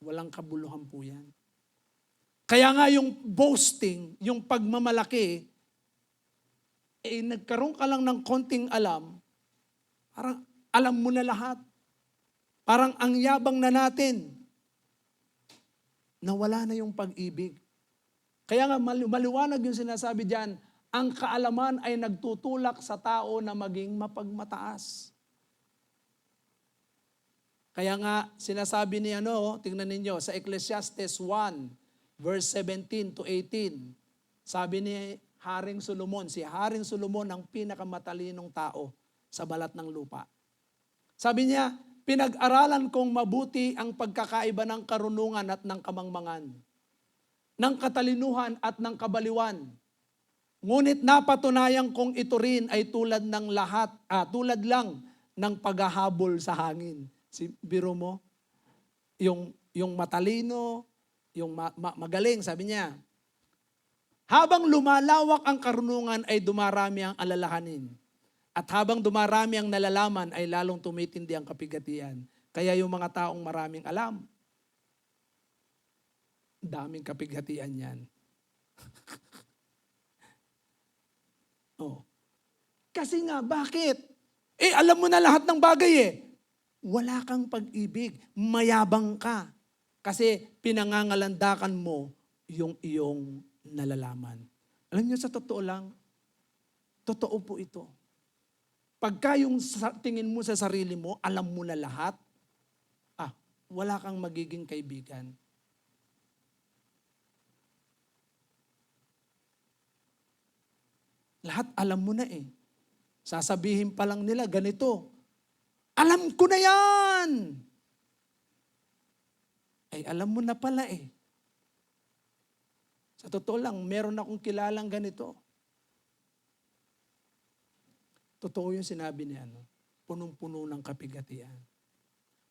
S3: Walang kabuluhan po yan. Kaya nga yung boasting, yung pagmamalaki, nagkaroon ka lang ng konting alam, parang alam mo na lahat. Parang ang yabang na natin, nawala na yung pag-ibig. Kaya nga maliwanag yung sinasabi diyan, ang kaalaman ay nagtutulak sa tao na maging mapagmataas. Kaya nga sinasabi ni tingnan ninyo sa Ecclesiastes 1 verse 17 to 18. Sabi ni Haring Solomon, si Haring Solomon ang pinakamatalinong tao sa balat ng lupa. Sabi niya, pinag-aralan kong mabuti ang pagkakaiba ng karunungan at ng kamangmangan, ng katalinuhan at ng kabaliwan. Ngunit napatunayan kong ito rin ay tulad lang ng paghahabol sa hangin. Biro mo, yung matalino, yung magaling, sabi niya, habang lumalawak ang karunungan ay dumarami ang alalahanin. At habang dumarami ang nalalaman ay lalong tumitindi ang kapigatian. Kaya yung mga taong maraming alam, daming kapigatian yan. Kasi nga, bakit? Alam mo na lahat ng bagay Wala kang pag-ibig, mayabang ka. Kasi pinangangalandakan mo yung iyong nalalaman. Alam niyo, sa totoo lang, totoo po ito. Pagka yung tingin mo sa sarili mo, alam mo na lahat, wala kang magiging kaibigan. Lahat alam mo na Sasabihin pa lang nila, ganito. Alam ko na yan! Alam mo na pala Sa totoo lang, meron akong kilalang ganito. Totoo yung sinabi niya, punong-puno ng kapigatian.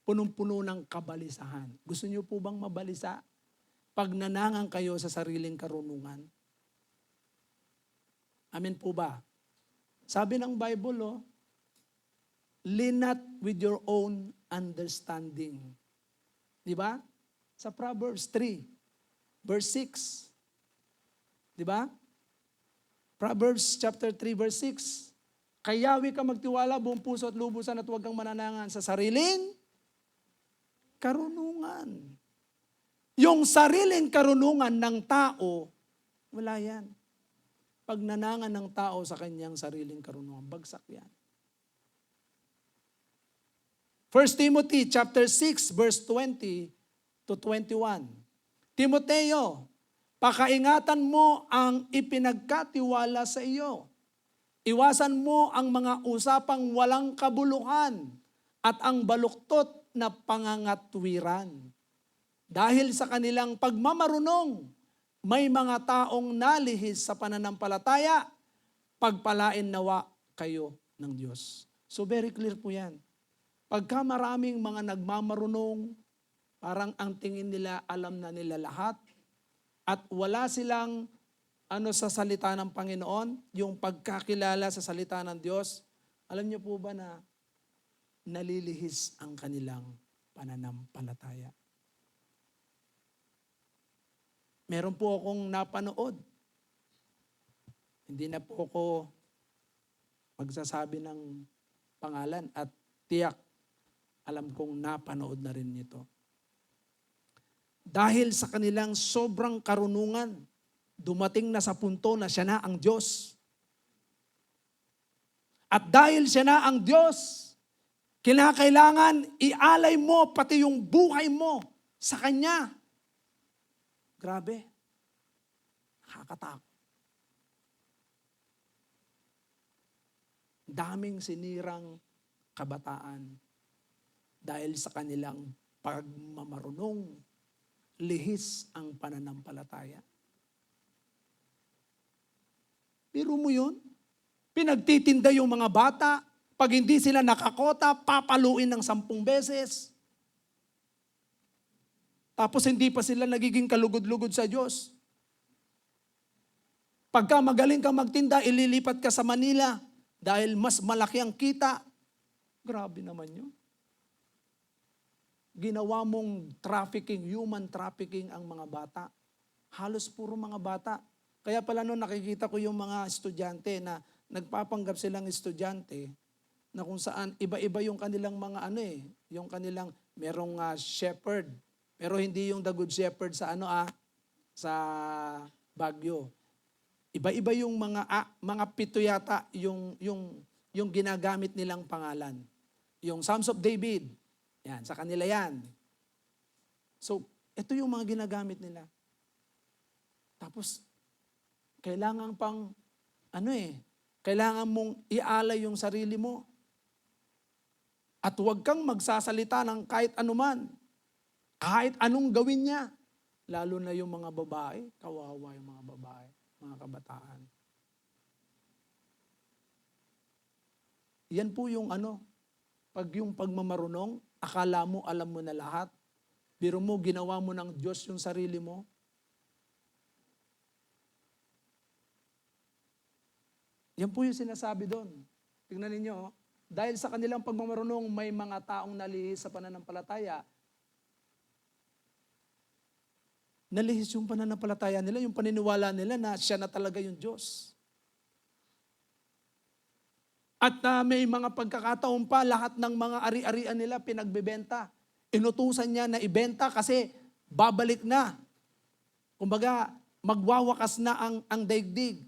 S3: Punong-puno ng kabalisahan. Gusto niyo po bang mabalisa? Pag nanangang kayo sa sariling karunungan. Amen po ba? Sabi ng Bible, lean not with your own understanding. Di ba? Sa Proverbs 3, verse 6. Di ba? Proverbs chapter 3, verse 6. Kayawi ka magtiwala, buong puso at lubusan at huwag kang mananangan sa sariling karunungan. Yung sariling karunungan ng tao, wala yan. Pag nanangan ng tao sa kanyang sariling karunungan, bagsak yan. 1 Timothy chapter 6 verse 20 to 21. Timoteo, pakaingatan mo ang ipinagkatiwala sa iyo. Iwasan mo ang mga usapang walang kabuluhan at ang baluktot na pangangatwiran. Dahil sa kanilang pagmamarunong may mga taong nalihis sa pananampalataya, pagpalain nawa kayo ng Diyos. So very clear po yan. Pagka maraming mga nagmamarunong, parang ang tingin nila alam na nila lahat, at wala silang sa salita ng Panginoon, yung pagkakilala sa salita ng Diyos, alam niyo po ba na nalilihis ang kanilang pananampalataya? Meron po akong napanood. Hindi na po ako magsasabi ng pangalan at tiyak, alam kong napanood na rin nito. Dahil sa kanilang sobrang karunungan, dumating na sa punto na siya na ang Diyos. At dahil siya na ang Diyos, kinakailangan ialay mo pati yung buhay mo sa Kanya. Grabe. Nakakatakot. Daming sinirang kabataan dahil sa kanilang pagmamarunong, lihis ang pananampalataya. Biro mo yun? Pinagtitinda yung mga bata, pag hindi sila nakakota, papaluin ng 10 beses. Tapos hindi pa sila nagiging kalugod-lugod sa Diyos. Pagka magaling kang magtinda, ililipat ka sa Manila dahil mas malaki ang kita. Grabe naman yun. Ginawa mong trafficking, human trafficking ang mga bata. Halos puro mga bata. Kaya pala noon nakikita ko yung mga estudyante na nagpapanggap silang estudyante na kung saan iba-iba yung kanilang mga yung kanilang merong shepherd. Pero hindi yung the good shepherd sa sa Baguio. Iba-iba yung mga pito yata yung ginagamit nilang pangalan. Yung Psalms of David. Yan, sa kanila yan. So, ito yung mga ginagamit nila. Tapos, kailangan pang, kailangan mong ialay yung sarili mo. At huwag kang magsasalita ng kahit anuman. Kahit anong gawin niya. Lalo na yung mga babae, kawawa yung mga babae, mga kabataan. Yan po yung pag yung pagmamarunong, akala mo, alam mo na lahat. Biro mo, ginawa mo ng Diyos yung sarili mo. Yan po yung sinasabi doon. Tingnan ninyo, dahil sa kanilang pagmamarunong, may mga taong nalihis sa pananampalataya. Nalihis yung pananampalataya nila, yung paniniwala nila na siya na talaga yung Diyos. At may mga pagkakataon pa, lahat ng mga ari-arian nila pinagbebenta. Inutusan niya na ibenta kasi babalik na. Kumbaga, magwawakas na ang daigdig.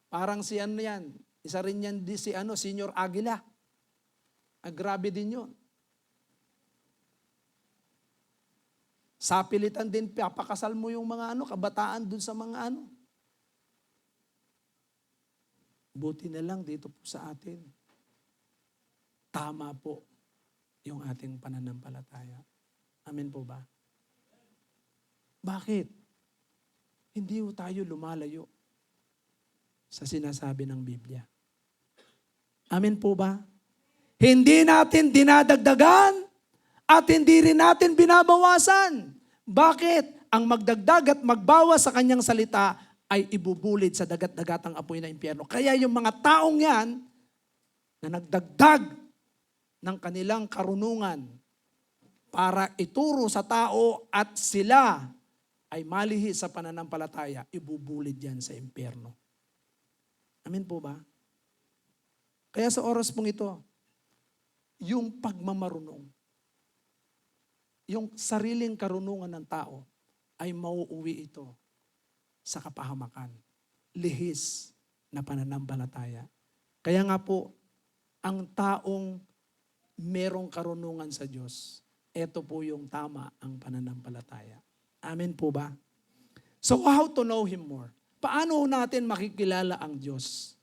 S3: Parang si yan, isa rin yan si Senior Aguila. Grabe din yun. Sapilitan din, papakasal mo yung mga kabataan dun sa mga Buti na lang dito po sa atin. Tama po yung ating pananampalataya. Amen po ba? Bakit? Hindi tayo lumalayo sa sinasabi ng Biblia. Amen po ba? Hindi natin dinadagdagan at hindi rin natin binabawasan. Bakit? Ang magdagdag at magbawas sa kanyang salita ay ibubulid sa dagat-dagatang apoy na impyerno. Kaya yung mga taong yan na nagdagdag ng kanilang karunungan para ituro sa tao at sila ay malihis sa pananampalataya, ibubulid yan sa impyerno. Amen po ba? Kaya sa oras pong ito, yung pagmamarunong, yung sariling karunungan ng tao ay mauuwi ito sa kapahamakan. Lihis na pananampalataya. Kaya nga po, ang taong merong karunungan sa Diyos, ito po yung tama ang pananampalataya. Amen po ba? So how to know Him more? Paano natin makikilala ang Diyos?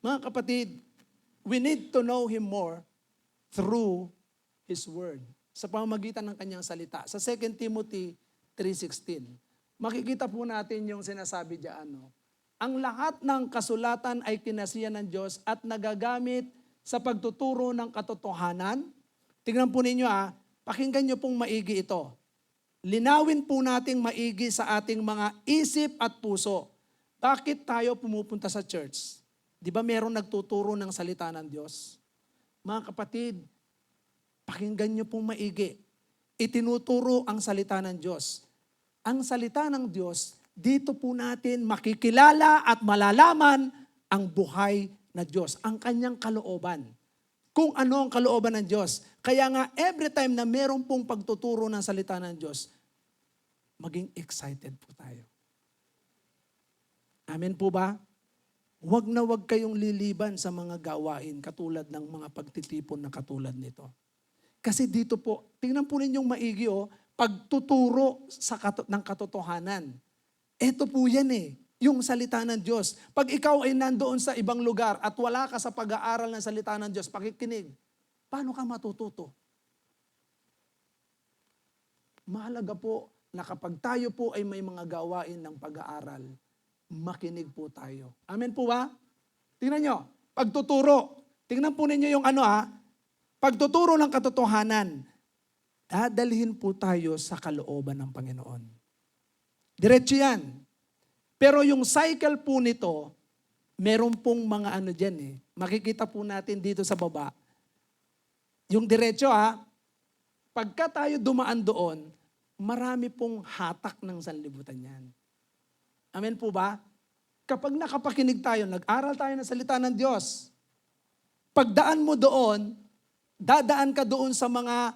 S3: Mga kapatid, we need to know Him more through His Word. Sa pamamagitan ng kanyang salita. Sa 2 Timothy 3:16, makikita po natin yung sinasabi diyan, no? Ang lahat ng kasulatan ay kinasiya ng Diyos at nagagamit sa pagtuturo ng katotohanan. Tingnan po ninyo pakinggan nyo pong maigi ito. Linawin po nating maigi sa ating mga isip at puso. Bakit tayo pumupunta sa church? Di ba merong nagtuturo ng salita ng Diyos? Mga kapatid, pakinggan nyo pong maigi. Itinuturo ang salita ng Diyos. Ang salita ng Diyos, dito po natin makikilala at malalaman ang buhay na Diyos, ang kanyang kalooban. Kung ano ang kalooban ng Diyos. Kaya nga, every time na meron pong pagtuturo ng salita ng Diyos, maging excited po tayo. Amen po ba? Huwag na huwag kayong liliban sa mga gawain katulad ng mga pagtitipon na katulad nito. Kasi dito po, tingnan po ninyong maigi pagtuturo ng katotohanan. Ito po yan yung salita ng Diyos. Pag ikaw ay nandoon sa ibang lugar at wala ka sa pag-aaral ng salita ng Diyos, pakikinig, paano ka matututo? Mahalaga po na kapag tayo po ay may mga gawain ng pag-aaral, makinig po tayo. Amen po ba? Tingnan nyo, pagtuturo. Tingnan po ninyo yung pagtuturo ng katotohanan. Dadalhin po tayo sa kalooban ng Panginoon. Diretso yan. Pero yung cycle po nito, meron pong mga dyan Makikita po natin dito sa baba. Yung diretso pagka tayo dumaan doon, marami pong hatak ng sanlibutan yan. Amen po ba? Kapag nakapakinig tayo, nag-aral tayo ng salita ng Diyos, pagdaan mo doon, dadaan ka doon sa mga,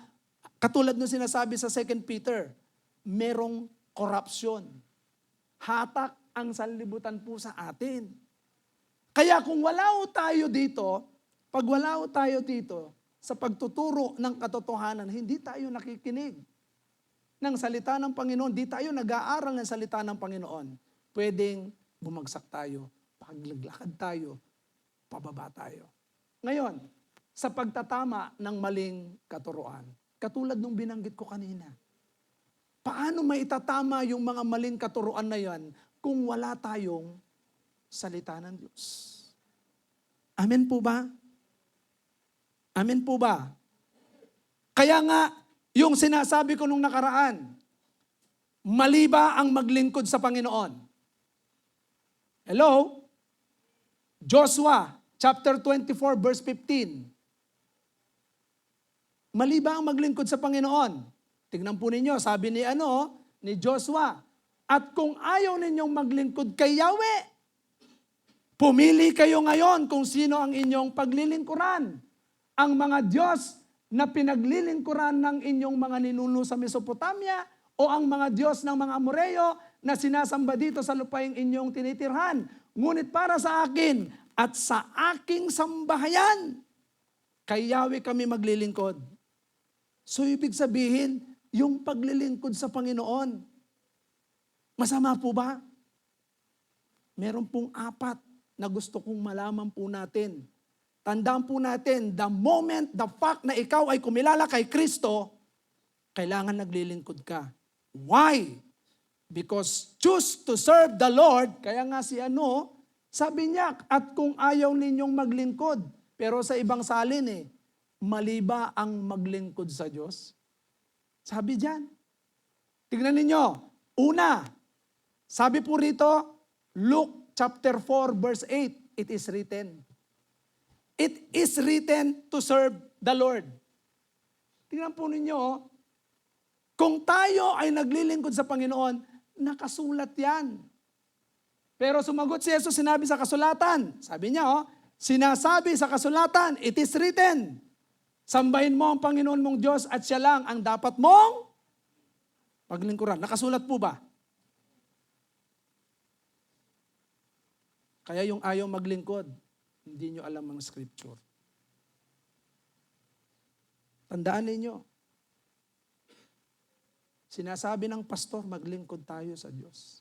S3: katulad ng sinasabi sa 2 Peter, merong corruption. Hatak ang sanlibutan po sa atin. Kaya kung wala tayo dito, pag wala tayo dito, sa pagtuturo ng katotohanan, hindi tayo nakikinig ng salita ng Panginoon, hindi tayo nag-aaral ng salita ng Panginoon, pwedeng bumagsak tayo, paglaglakad tayo, pababa tayo. Ngayon, sa pagtatama ng maling katuruan, katulad nung binanggit ko kanina, paano maitatama yung mga maling katuruan na yan kung wala tayong salita ng Diyos? Amen po ba? Amen po ba? Kaya nga, yung sinasabi ko nung nakaraan, mali ba ang maglingkod sa Panginoon? Hello? Joshua chapter 24 verse 15. Mali ba ang maglingkod sa Panginoon? Tingnan po ninyo, sabi ni Joshua, at kung ayaw ninyong maglingkod kay Yahweh, pumili kayo ngayon kung sino ang inyong paglilingkuran. Ang mga Diyos na pinaglilingkuran ng inyong mga ninuno sa Mesopotamia o ang mga Diyos ng mga Amoreo na sinasamba dito sa lupaing inyong tinitirhan. Ngunit para sa akin at sa aking sambahayan, kay Yahweh kami maglilingkod. So ibig sabihin, yung paglilingkod sa Panginoon, masama po ba? Meron pong 4 na gusto kong malaman po natin. Tandaan po natin, the moment, the fact na ikaw ay kumilala kay Kristo, kailangan naglilingkod ka. Why? Because choose to serve the Lord, kaya nga sabi niya, at kung ayaw ninyong maglingkod, pero sa ibang salin mali ba ang maglingkod sa Diyos? Sabi diyan. Tignan ninyo, una, sabi po rito, Luke chapter 4 verse 8, it is written. It is written to serve the Lord. Tingnan po ninyo, kung tayo ay naglilingkod sa Panginoon, nakasulat yan. Pero sumagot si Jesus, sinabi sa kasulatan. Sabi niya, sinasabi sa kasulatan, it is written. Sambahin mo ang Panginoon mong Diyos at siya lang ang dapat mong paglingkuran. Nakasulat po ba? Kaya yung ayaw maglingkod, hindi nyo alam ang scripture. Tandaan ninyo, sinasabi ng pastor, maglingkod tayo sa Diyos.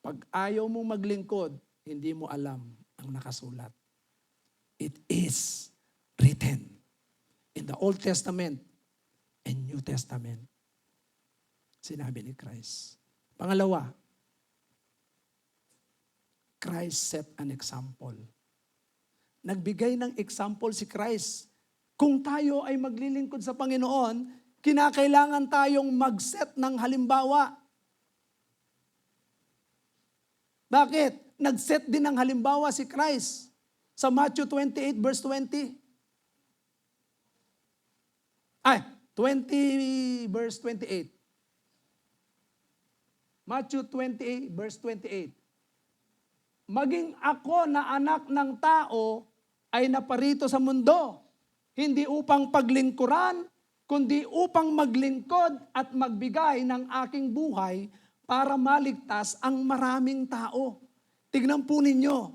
S3: Pag ayaw mong maglingkod, hindi mo alam ang nakasulat. It is written in the Old Testament and New Testament. Sinabi ni Christ. Pangalawa, Christ set an example. Nagbigay ng example si Christ. Kung tayo ay maglilingkod sa Panginoon, kinakailangan tayong mag-set ng halimbawa. Bakit? Nag-set din ng halimbawa si Christ. Sa Matthew 28 verse 20. 20 verse 28. Matthew 28 verse 28. Maging ako na anak ng tao ay naparito sa mundo, hindi upang paglingkuran, kundi upang maglingkod at magbigay ng aking buhay para maligtas ang maraming tao. Tignan po ninyo.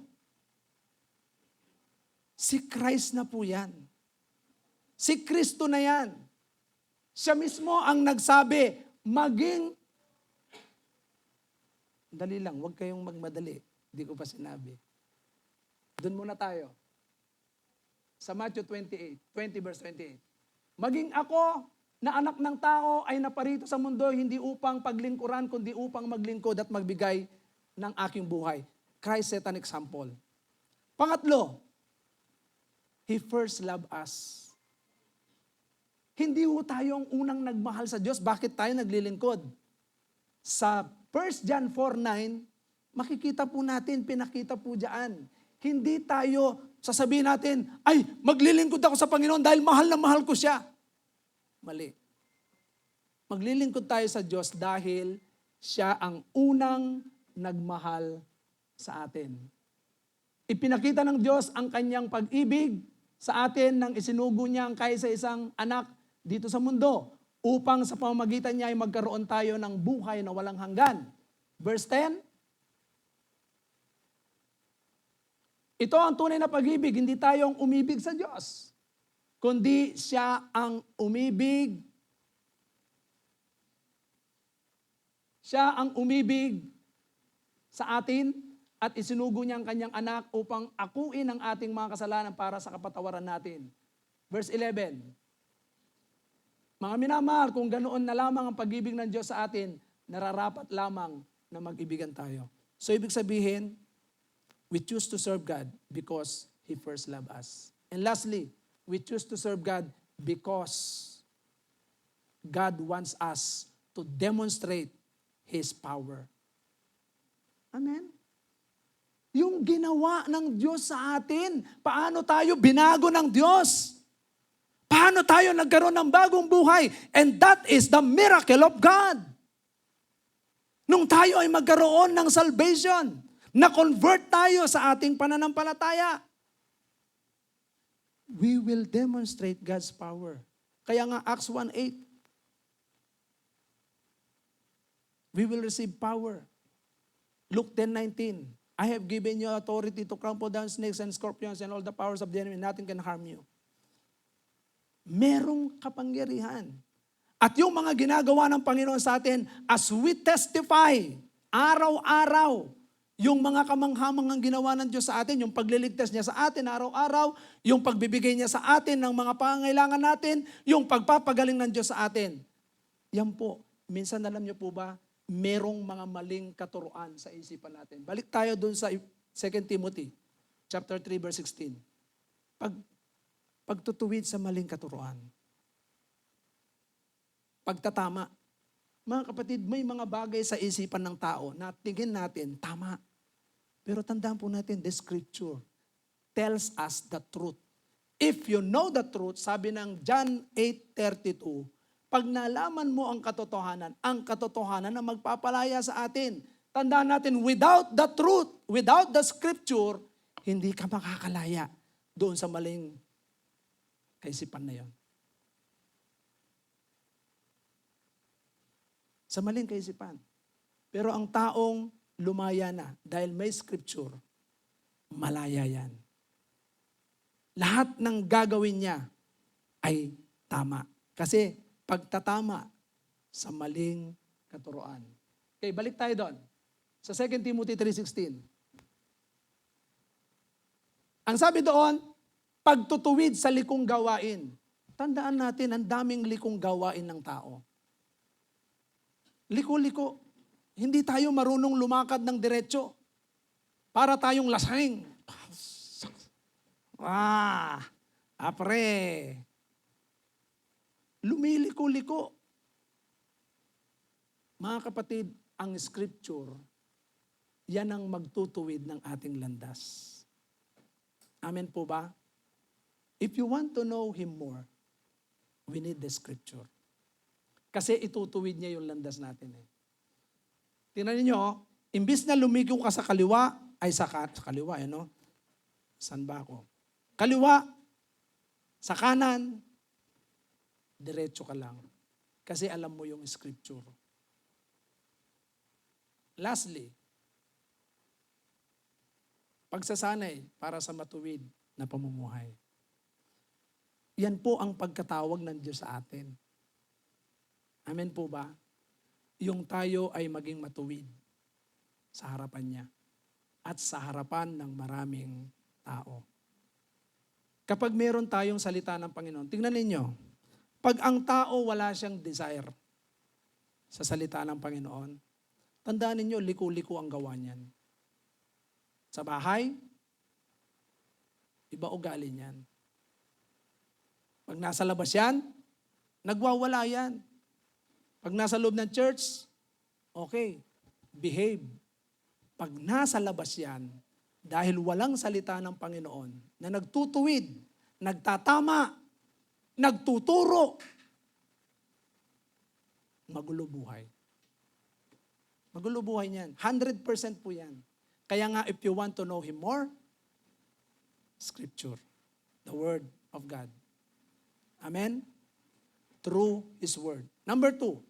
S3: Si Christ na po yan. Si Kristo na yan. Siya mismo ang nagsabi, dali lang, huwag kayong magmadali. Hindi ko pa sinabi. Doon muna tayo. Sa Matthew 20 verse 28. Maging ako na anak ng tao ay naparito sa mundo hindi upang paglingkuran, kundi upang maglingkod at magbigay ng aking buhay. Christ set an example. Pangatlo, He first loved us. Hindi ho tayong unang nagmahal sa Diyos. Bakit tayo naglilingkod? Sa 1 John 4:9, makikita po natin, pinakita po diyan. Hindi tayo sasabihin natin, ay, maglilingkod ako sa Panginoon dahil mahal na mahal ko siya. Mali. Maglilingkod tayo sa Diyos dahil siya ang unang nagmahal sa atin. Ipinakita ng Diyos ang kanyang pag-ibig sa atin nang isinugo niya ang kaisa-isang anak dito sa mundo upang sa pamamagitan niya ay magkaroon tayo ng buhay na walang hanggan. Verse 10, ito ang tunay na pag-ibig, hindi tayong umibig sa Diyos, kundi siya ang umibig. Siya ang umibig sa atin at isinugo niya ang kanyang anak upang akuin ang ating mga kasalanan para sa kapatawaran natin. Verse 11, mga minamahal, kung ganoon na lamang ang pag-ibig ng Diyos sa atin, nararapat lamang na mag-ibigan tayo. So ibig sabihin, we choose to serve God because He first loved us. And lastly, we choose to serve God because God wants us to demonstrate His power. Amen? Yung ginawa ng Diyos sa atin, paano tayo binago ng Diyos? Paano tayo nagkaroon ng bagong buhay? And that is the miracle of God. Nung tayo ay magkaroon ng salvation, na-convert tayo sa ating pananampalataya, we will demonstrate God's power. Kaya nga Acts 1:8, we will receive power. Luke 10:19, I have given you authority to trample down snakes and scorpions and all the powers of the enemy. Nothing can harm you. Merong kapangyarihan. At yung mga ginagawa ng Panginoon sa atin, as we testify, araw-araw, yung mga kamanghamangang ginawa ng Diyos sa atin, yung pagliligtas niya sa atin araw-araw, yung pagbibigay niya sa atin ng mga pangangailangan natin, yung pagpapagaling ng Diyos sa atin. Yan po, minsan alam niyo po ba, merong mga maling katuruan sa isipan natin. Balik tayo dun sa 2 Timothy, chapter 3, verse 16. Pagtutuwid sa maling katuruan. Pagtatama. Mga kapatid, may mga bagay sa isipan ng tao na tingin natin, tama. Pero tandaan po natin, the scripture tells us the truth. If you know the truth, sabi ng John 8:32, pag nalaman mo ang katotohanan na magpapalaya sa atin. Tandaan natin, without the truth, without the scripture, hindi ka makakalaya doon sa maling kaisipan na yon. Sa maling kaisipan. Pero ang taong lumaya na dahil may scripture, malaya yan. Lahat ng gagawin niya ay tama. Kasi pagtatama sa maling katuruan. Okay, balik tayo doon. Sa 2 Timothy 3:16. Ang sabi doon, pagtutuwid sa likong gawain. Tandaan natin, ang daming likong gawain ng tao. Liko-liko. Hindi tayo marunong lumakad ng diretso. Para tayong lasing. Apre. Lumiliko-liko. Mga kapatid, ang scripture, yan ang magtutuwid ng ating landas. Amen po ba? If you want to know Him more, we need the scripture. Kasi itutuwid niya yung landas natin eh. Tingnan niyo, imbis na lumigo ka sa kaliwa, ay sa kaliwa, no? Saan ba ako? Kaliwa, sa kanan, diretso ka lang. Kasi alam mo yung scripture. Lastly, pagsasanay para sa matuwid na pamumuhay. Yan po ang pagkatawag ng Diyos sa atin. Amen po ba? Yung tayo ay maging matuwid sa harapan niya at sa harapan ng maraming tao. Kapag meron tayong salita ng Panginoon, tingnan ninyo, pag ang tao wala siyang desire sa salita ng Panginoon, tandaan ninyo, liku-liku ang gawa niyan. Sa bahay, iba ugali niyan. Pag nasa labas yan, nagwawala yan. Pag nasa loob ng church, okay, behave. Pag nasa labas yan, dahil walang salita ng Panginoon na nagtutuwid, nagtatama, nagtuturo, magulo buhay. Magulo buhay niyan. 100% po yan. Kaya nga, if you want to know Him more, Scripture, the Word of God. Amen? Through His Word. Number 2,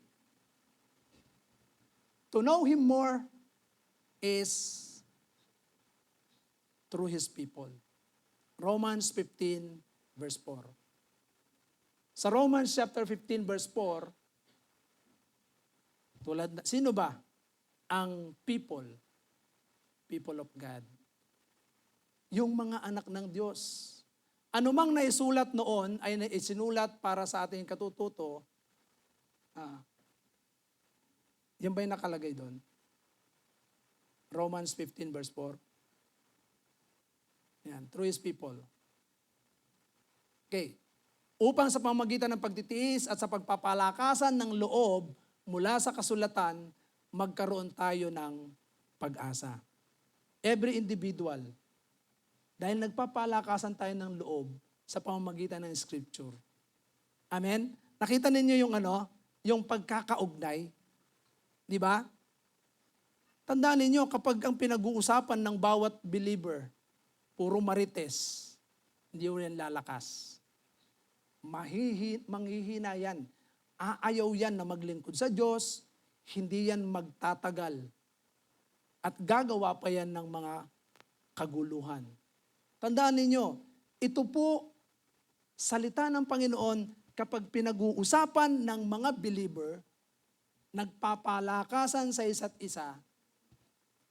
S3: to know Him more is through His people. Romans 15, verse 4. Sa Romans chapter 15, verse 4, sino ba ang people of God? Yung mga anak ng Diyos. Ano mang naisulat noon ay isinulat para sa ating katututo. Yan ba yung nakalagay doon? Romans 15 verse 4. Yan, through His people. Okay. Upang sa pamamagitan ng pagtitiis at sa pagpapalakasan ng loob mula sa kasulatan, magkaroon tayo ng pag-asa. Every individual. Dahil nagpapalakasan tayo ng loob sa pamamagitan ng Scripture. Amen? Nakita ninyo yung yung pagkakaugnay. Di ba? Tandaan ninyo, kapag ang pinag-uusapan ng bawat believer, puro marites, hindi mo yan lalakas. Manghihina yan. Aayaw yan na maglingkod sa Diyos, hindi yan magtatagal. At gagawa pa yan ng mga kaguluhan. Tandaan ninyo, ito po, salita ng Panginoon, kapag pinag-uusapan ng mga believer, nagpapalakasan sa isa't isa,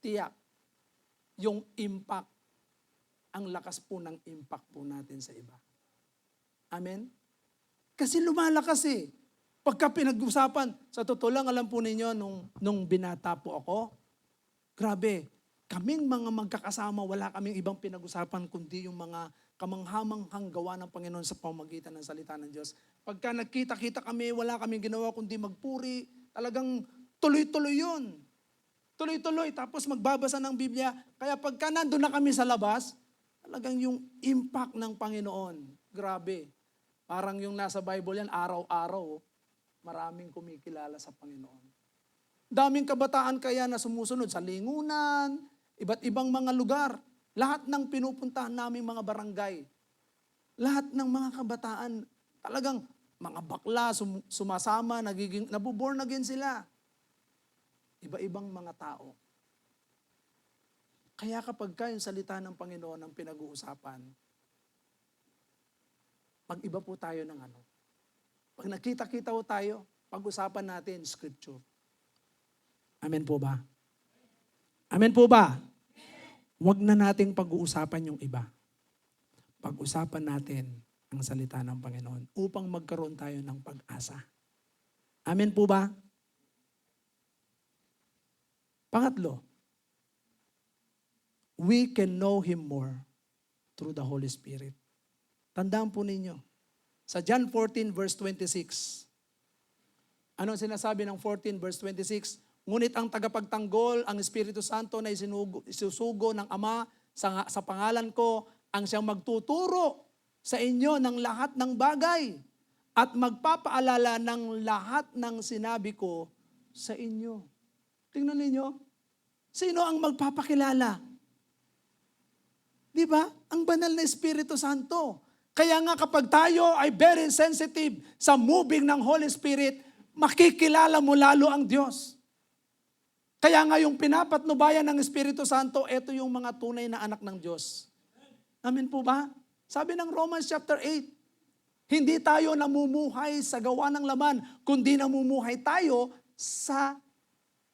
S3: tiyak, yung impact, ang lakas po ng impact po natin sa iba. Amen? Kasi lumalakas eh. Pagka pinag-usapan, sa totoo lang, alam po ninyo, nung binata po ako, grabe, kaming mga magkakasama, wala kaming ibang pinag-usapan kundi yung mga kamanghamanghang gawa ng Panginoon sa pamamagitan ng salita ng Diyos. Pagka nagkita-kita kami, wala kaming ginawa kundi magpuri, talagang tuloy-tuloy yun. Tuloy-tuloy, tapos magbabasa ng Biblia. Kaya pagka nandun na kami sa labas, talagang yung impact ng Panginoon, grabe. Parang yung nasa Bible yan, araw-araw, maraming kumikilala sa Panginoon. Daming kabataan kaya na sumusunod sa lingunan, iba't ibang mga lugar. Lahat ng pinupuntahan naming mga barangay, lahat ng mga kabataan, talagang mga bakla, sumasama, nabuborn again sila. Iba-ibang mga tao. Kaya kapag yung salita ng Panginoon ang pinag-uusapan, pag-iba po tayo ng Pag nakita-kita po tayo, pag-usapan natin, Scripture. Amen po ba? Amen po ba? Huwag na nating pag-uusapan yung iba. Pag-usapan natin ang salita ng Panginoon upang magkaroon tayo ng pag-asa. Amen po ba? Pangatlo, we can know Him more through the Holy Spirit. Tandaan po ninyo, sa John 14 verse 26, ano ang sinasabi ng 14 verse 26? Ngunit ang tagapagtanggol, ang Espiritu Santo na isusugo ng Ama sa pangalan ko, ang siyang magtuturo sa inyo ng lahat ng bagay at magpapaalala ng lahat ng sinabi ko sa inyo. Tingnan ninyo, sino ang magpapakilala? Di ba? Ang banal na Espiritu Santo. Kaya nga kapag tayo ay very sensitive sa moving ng Holy Spirit, makikilala mo lalo ang Diyos. Kaya nga yung pinapatnubayan ng Espiritu Santo, ito yung mga tunay na anak ng Diyos. Amen po ba? Sabi ng Romans chapter 8, hindi tayo namumuhay sa gawa ng laman, kundi namumuhay tayo sa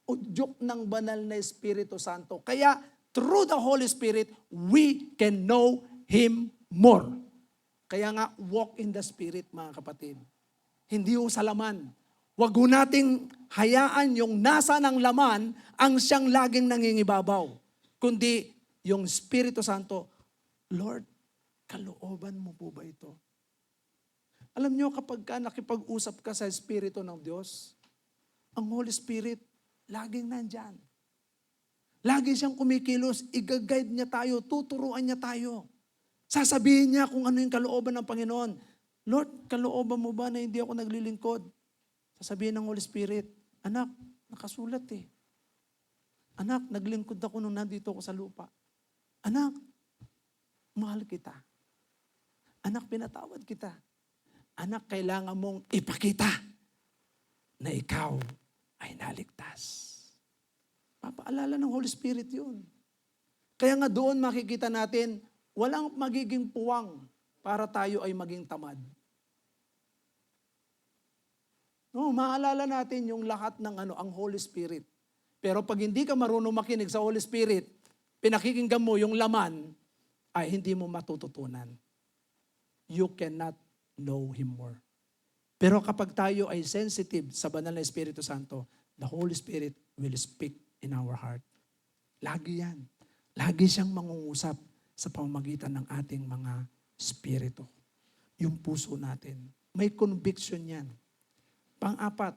S3: udyok ng banal na Espiritu Santo. Kaya through the Holy Spirit, we can know Him more. Kaya nga, walk in the Spirit, mga kapatid. Hindi yung sa laman. Huwag ho nating hayaan yung nasa ng laman ang siyang laging nangingibabaw. Kundi yung Espiritu Santo, Lord, kalooban mo po ba ito? Alam nyo, kapag nakipag-usap ka sa Espiritu ng Diyos, ang Holy Spirit, laging nandyan. Lagi siyang kumikilos, i-guide niya tayo, tuturuan niya tayo. Sasabihin niya kung ano yung kalooban ng Panginoon. Lord, kalooban mo ba na hindi ako naglilingkod? Sasabihin ng Holy Spirit, anak, nakasulat eh. Anak, naglingkod ako nung nandito ako sa lupa. Anak, mahal kita. Anak, pinatawad kita. Anak, kailangan mong ipakita na ikaw ay naligtas. Papaalala ng Holy Spirit yun. Kaya nga doon makikita natin, walang magiging puwang para tayo ay maging tamad. No, maalala natin yung lahat ng ang Holy Spirit. Pero pag hindi ka marunong makinig sa Holy Spirit, pinakikinggan mo yung laman, ay hindi mo matututunan. You cannot know Him more. Pero kapag tayo ay sensitive sa banal na Espiritu Santo, the Holy Spirit will speak in our heart. Lagi yan. Lagi siyang mangungusap sa pamamagitan ng ating mga spirito. Yung puso natin. May conviction yan. Pang-apat,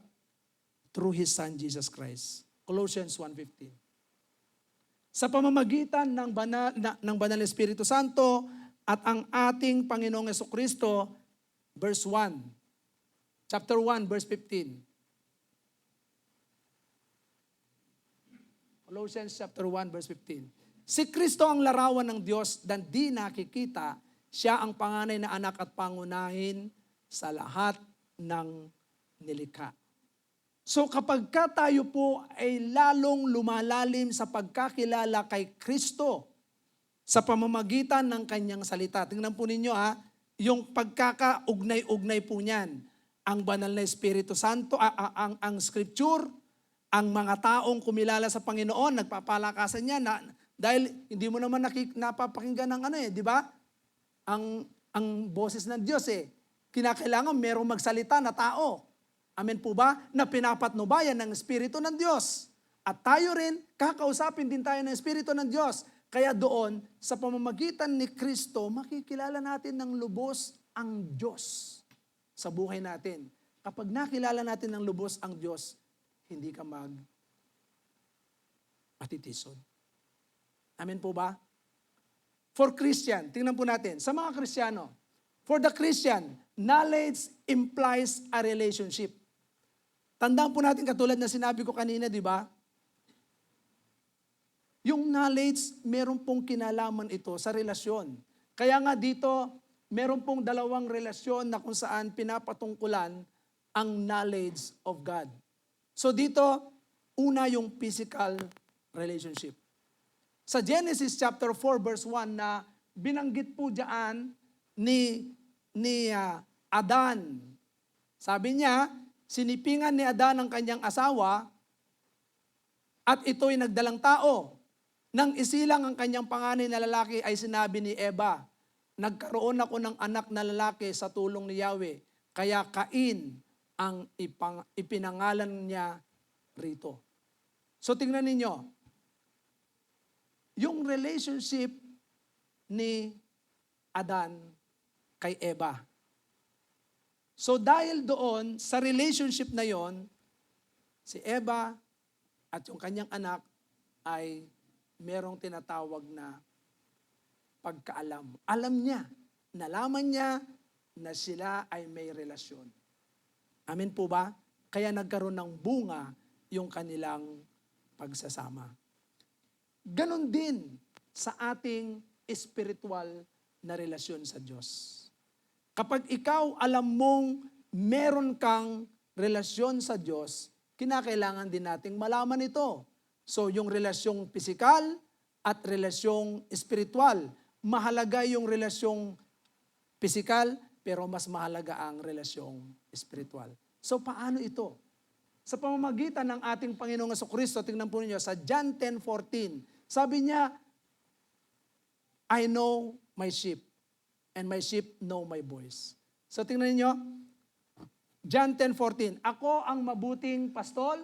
S3: through His Son, Jesus Christ. Colossians 1:15. Sa pamamagitan ng banal na Espiritu Santo at ang ating Panginoong Jesucristo, verse 1. Chapter 1, verse 15. Colossians chapter 1, verse 15. Si Kristo ang larawan ng Diyos na di nakikita, siya ang panganay na anak at pangunahin sa lahat ng nilikha. So kapag tayo po ay lalong lumalalim sa pagkakilala kay Kristo sa pamamagitan ng kanyang salita. Tingnan po ninyo yung pagkakaugnay-ugnay po niyan. Ang banal na Espiritu Santo, ang Scripture, ang mga taong kumilala sa Panginoon, nagpapalakasan niya dahil hindi mo naman napapakinggan ng di ba? Ang boses ng Diyos kinakailangan merong magsalita na tao. Amen po ba? Na pinapatnubayan ng Espiritu ng Diyos. At tayo rin, kakausapin din tayo ng Espiritu ng Diyos. Kaya doon, sa pamamagitan ni Kristo, makikilala natin ng lubos ang Diyos sa buhay natin. Kapag nakilala natin ng lubos ang Diyos, hindi ka patitisod. Amen po ba? For Christian, tingnan po natin, sa mga Kristiyano, for the Christian, knowledge implies a relationship. Tandaan po natin katulad na sinabi ko kanina, di ba? Yung knowledge, meron pong kinalaman ito sa relasyon. Kaya nga dito, meron pong dalawang relasyon na kung saan pinapatungkulan ang knowledge of God. So dito, una yung physical relationship. Sa Genesis chapter 4 verse 1 na binanggit po diyan ni Adan. Sabi niya, sinipingan ni Adan ang kanyang asawa at ito'y nagdalang tao. Nang isilang ang kanyang panganay na lalaki ay sinabi ni Eva, nagkaroon ako ng anak na lalaki sa tulong ni Yahweh, kaya Cain ang ipinangalan niya rito. So tingnan ninyo, yung relationship ni Adan kay Eva. So dahil doon, sa relationship na yon, si Eva at yung kanyang anak ay merong tinatawag na pagkaalam. Alam niya, nalaman niya na sila ay may relasyon. Amen po ba? Kaya nagkaroon ng bunga yung kanilang pagsasama. Ganon din sa ating spiritual na relasyon sa Diyos. Kapag ikaw alam mong meron kang relasyon sa Diyos, kinakailangan din nating malaman ito. So yung relasyong pisikal at relasyong spiritual, mahalaga yung relasyong pisikal, pero mas mahalaga ang relasyong spiritual. So paano ito? Sa pamamagitan ng ating Panginoong Jesucristo, tingnan po ninyo sa John 10:14, sabi niya, I know my sheep, and my sheep know my voice. So tingnan niyo, John 10:14, ako ang mabuting pastol,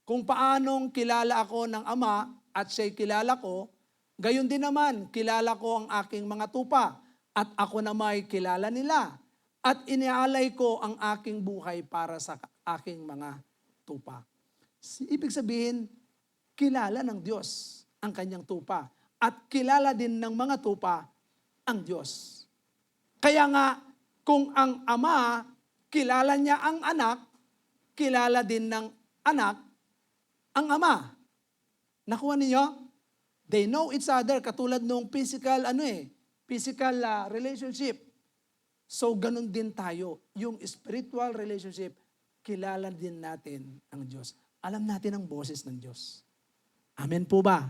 S3: kung paanong kilala ako ng Ama at siya'y kilala ko, gayon din naman kilala ko ang aking mga tupa at ako nama'y kilala nila at iniaalay ko ang aking buhay para sa aking mga tupa. Ibig sabihin, kilala ng Diyos ang kanyang tupa at kilala din ng mga tupa ang Diyos. Kaya nga, kung ang Ama, kilala niya ang anak, kilala din ng anak ang Ama. Nakuha ninyo? They know each other, katulad nung physical, relationship. So, ganun din tayo. Yung spiritual relationship, kilala din natin ang Diyos. Alam natin ang boses ng Diyos. Amen po ba?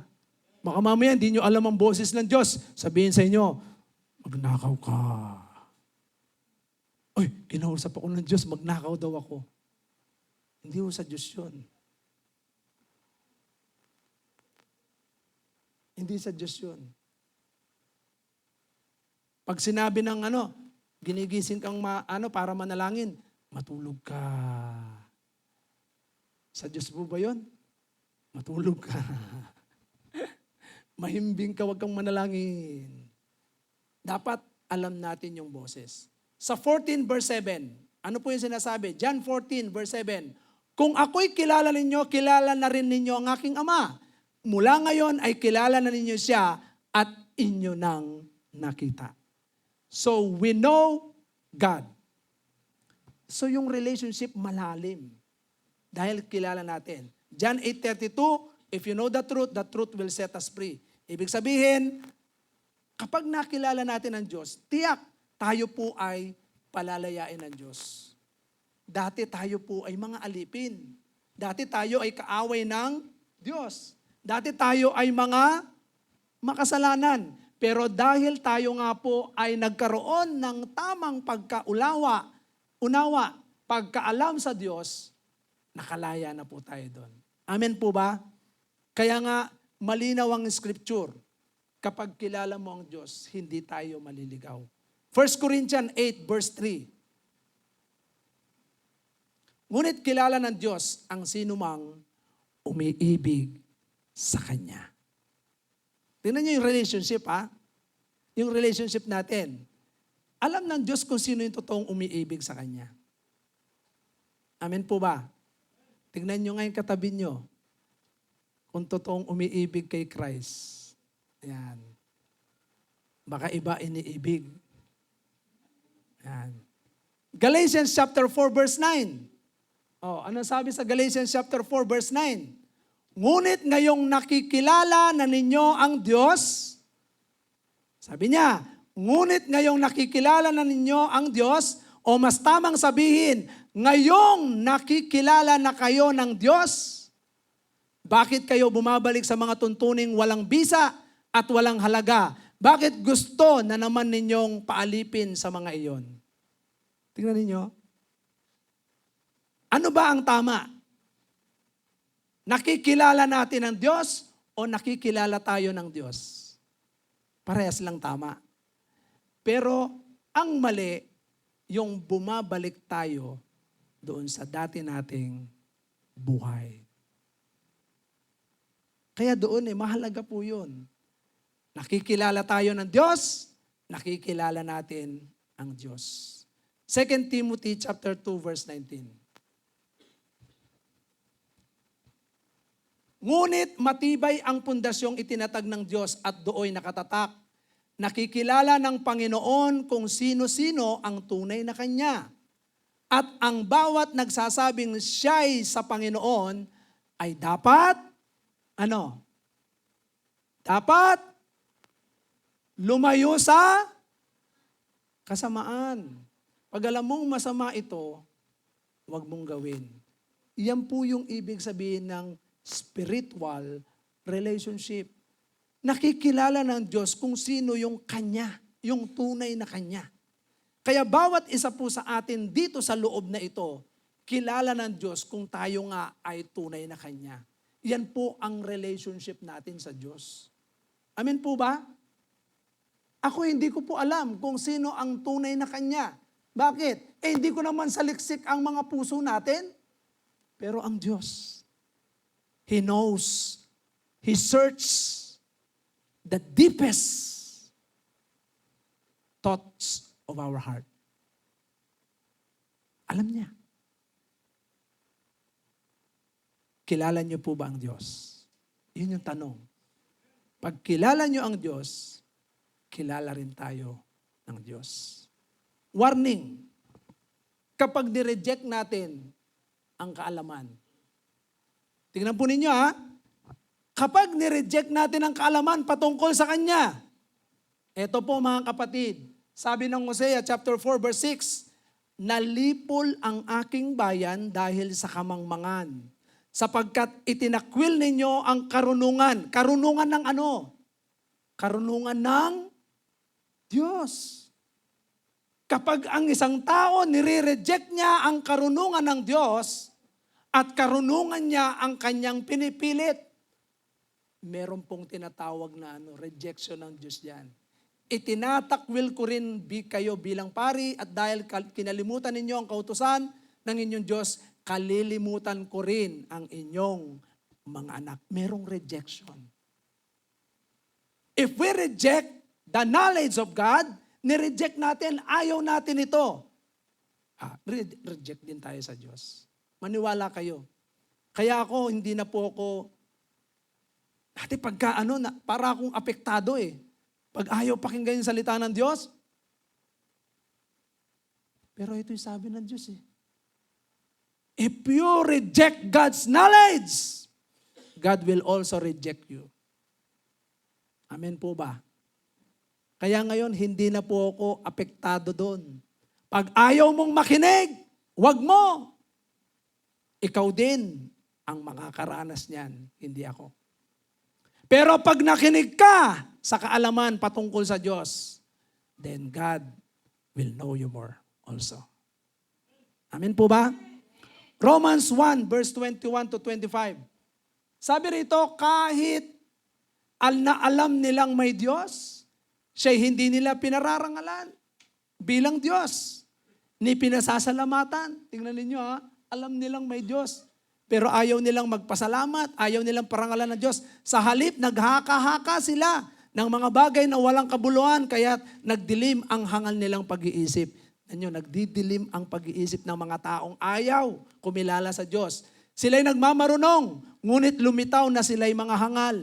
S3: Baka mamaya, hindi nyo alam ang boses ng Diyos. Sabihin sa inyo, magnakaw ka. Oy, kinausap ako ng Diyos, magnakaw daw ako. Hindi ho sa Diyos yun. Hindi sa Diyos yun. Pag sinabi ng ginigising kang para manalangin, matulog ka. Sa Diyos po ba yun? Matulog ka. Mahimbing ka, wag kang manalangin. Dapat alam natin yung boses. Sa 14 verse 7, ano po yung sinasabi? John 14 verse 7, kung ako'y kilala ninyo, kilala na rin ninyo ang aking Ama. Mula ngayon ay kilala na ninyo siya at inyo nang nakita. So we know God. So yung relationship malalim. Dahil kilala natin. John 8:32, if you know the truth will set us free. Ibig sabihin, kapag nakilala natin ang Diyos, tiyak tayo po ay palalayain ng Diyos. Dati tayo po ay mga alipin. Dati tayo ay kaaway ng Diyos. Dati tayo ay mga makasalanan. Pero dahil tayo nga po ay nagkaroon ng tamang unawa, pagkaalam sa Diyos, nakalaya na po tayo doon. Amen po ba? Kaya nga, malinaw ang scripture. Kapag kilala mo ang Diyos, hindi tayo maliligaw. 1 Corinthians 8 verse 3. Ngunit kilala ng Diyos ang sinumang umiibig sa Kanya. Tingnan niyo yung relationship, ha? Yung relationship natin. Alam ng Diyos kung sino yung totoong umiibig sa Kanya. Amen po ba? Tingnan niyo ngayon katabi niyo kung totoong umiibig kay Christ. Ayan. Baka iba iniibig. Ayan. Galatians chapter 4 verse 9. Ano sabi sa Galatians chapter 4 verse 9? Ngunit ngayong nakikilala na ninyo ang Diyos, sabi niya, ngunit ngayong nakikilala na ninyo ang Diyos, o mas tamang sabihin, ngayong nakikilala na kayo ng Diyos, bakit kayo bumabalik sa mga tuntuning walang bisa at walang halaga? Bakit gusto na naman ninyong paalipin sa mga iyon? Tingnan ninyo. Ano ba ang tama? Nakikilala natin ang Diyos o nakikilala tayo ng Diyos? Parehas lang tama. Pero ang mali, yung bumabalik tayo doon sa dati nating buhay. Kaya doon mahalaga po yun. Nakikilala tayo ng Diyos, nakikilala natin ang Diyos. 2 Timothy chapter 2 verse 19. Ngunit matibay ang pundasyong itinatag ng Diyos at dooy nakatatak. Nakikilala ng Panginoon kung sino-sino ang tunay na Kanya. At ang bawat nagsasabing siya'y sa Panginoon ay dapat, Dapat lumayo sa kasamaan. Pag alam mong masama ito, huwag mong gawin. Iyan po yung ibig sabihin ng spiritual relationship. Nakikilala ng Diyos kung sino yung Kanya, yung tunay na Kanya. Kaya bawat isa po sa atin dito sa loob na ito, kilala ng Diyos kung tayo nga ay tunay na Kanya. Yan po ang relationship natin sa Diyos. Amen po ba? Ako hindi ko po alam kung sino ang tunay na Kanya. Bakit? Hindi ko naman saliksik ang mga puso natin. Pero ang Diyos, He knows, He searches the deepest thoughts of our heart. Alam niya. Kilala niyo po ba ang Diyos? Yun yung tanong. Pag kilala niyo ang Diyos, kilala rin tayo ng Diyos. Warning, kapag nireject natin ang kaalaman. Tingnan po ninyo kapag nireject natin ang kaalaman patungkol sa Kanya, eto po mga kapatid, sabi ng Hosea chapter 4 verse 6, nalipol ang aking bayan dahil sa kamangmangan, sapagkat itinakwil ninyo ang karunungan. Karunungan ng ano? Karunungan ng Diyos. Kapag ang isang tao nire-reject niya ang karunungan ng Diyos at karunungan niya ang kanyang pinipilit, meron pong tinatawag na rejection ng Diyos yan. Itinatakwil ko rin kayo bilang pari at dahil kinalimutan ninyo ang kautusan ng inyong Diyos, kalilimutan ko rin ang inyong mga anak. Merong rejection. If we reject the knowledge of God, nireject natin, ayaw natin ito. Reject din tayo sa Diyos. Maniwala kayo. Kaya ako, hindi na po ako, dati pagka para akong apektado Pag ayaw pakinggan yung salita ng Diyos. Pero ito yung sabi ng Diyos If you reject God's knowledge, God will also reject you. Amen po ba? Kaya ngayon, hindi na po ako apektado doon. Pag ayaw mong makinig, wag mo. Ikaw din ang makakaranas niyan, hindi ako. Pero pag nakinig ka sa kaalaman patungkol sa Diyos, then God will know you more also. Amen po ba? Romans 1 verse 21 to 25. Sabi rito, kahit alam nilang may Diyos, siya'y hindi nila pinararangalan bilang Diyos, ni pinasasalamatan. Tingnan ninyo alam nilang may Diyos. Pero ayaw nilang magpasalamat, ayaw nilang parangalan ng Diyos. Sa halip, naghaka-haka sila ng mga bagay na walang kabuluhan, kaya nagdilim ang hangal nilang pag-iisip. Nagdidilim ang pag-iisip ng mga taong ayaw kumilala sa Diyos. Sila'y nagmamarunong, ngunit lumitaw na sila'y mga hangal.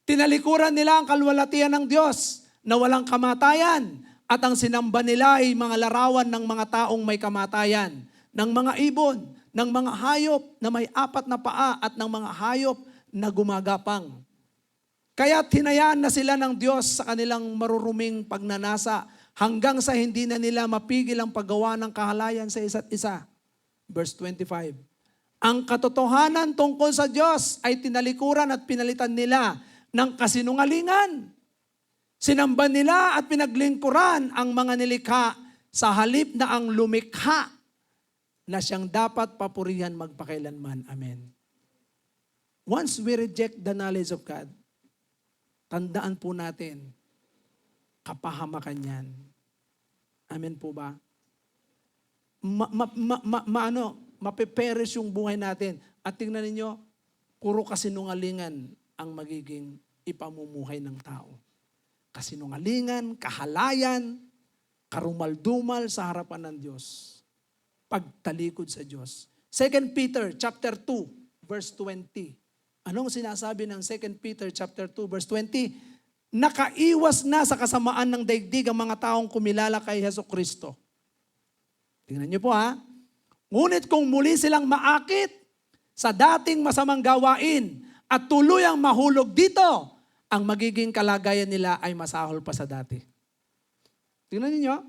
S3: Tinalikuran nila ang kalwalatian ng Diyos na walang kamatayan, at ang sinamba nila ay mga larawan ng mga taong may kamatayan, ng mga ibon, ng mga hayop na may 4 na paa at ng mga hayop na gumagapang. Kaya tinayaan na sila ng Diyos sa kanilang maruruming pagnanasa hanggang sa hindi na nila mapigil ang paggawa ng kahalayan sa isa't isa. Verse 25. Ang katotohanan tungkol sa Diyos ay tinalikuran at pinalitan nila ng kasinungalingan. Sinamba nila at pinaglingkuran ang mga nilikha sa halip na ang lumikha na siyang dapat papurihan magpakailanman. Amen. Once we reject the knowledge of God, tandaan po natin, kapahamakan yan. Amen po ba? Mapiperish yung buhay natin. At tingnan ninyo, puro kasinungalingan ang magiging ipamumuhay ng tao. Kasinungalingan, kahalayan, karumal-dumal sa harapan ng Diyos. Pagtalikod sa Diyos. 2 Peter chapter 2, verse 20. Anong sinasabi ng 2 Peter chapter 2, verse 20? Nakaiwas na sa kasamaan ng daigdig ang mga taong kumilala kay Hesukristo. Tingnan niyo po ha. Ngunit kung muli silang maakit sa dating masamang gawain at tuluyang mahulog dito, ang magiging kalagayan nila ay masahol pa sa dati. Tingnan niyo.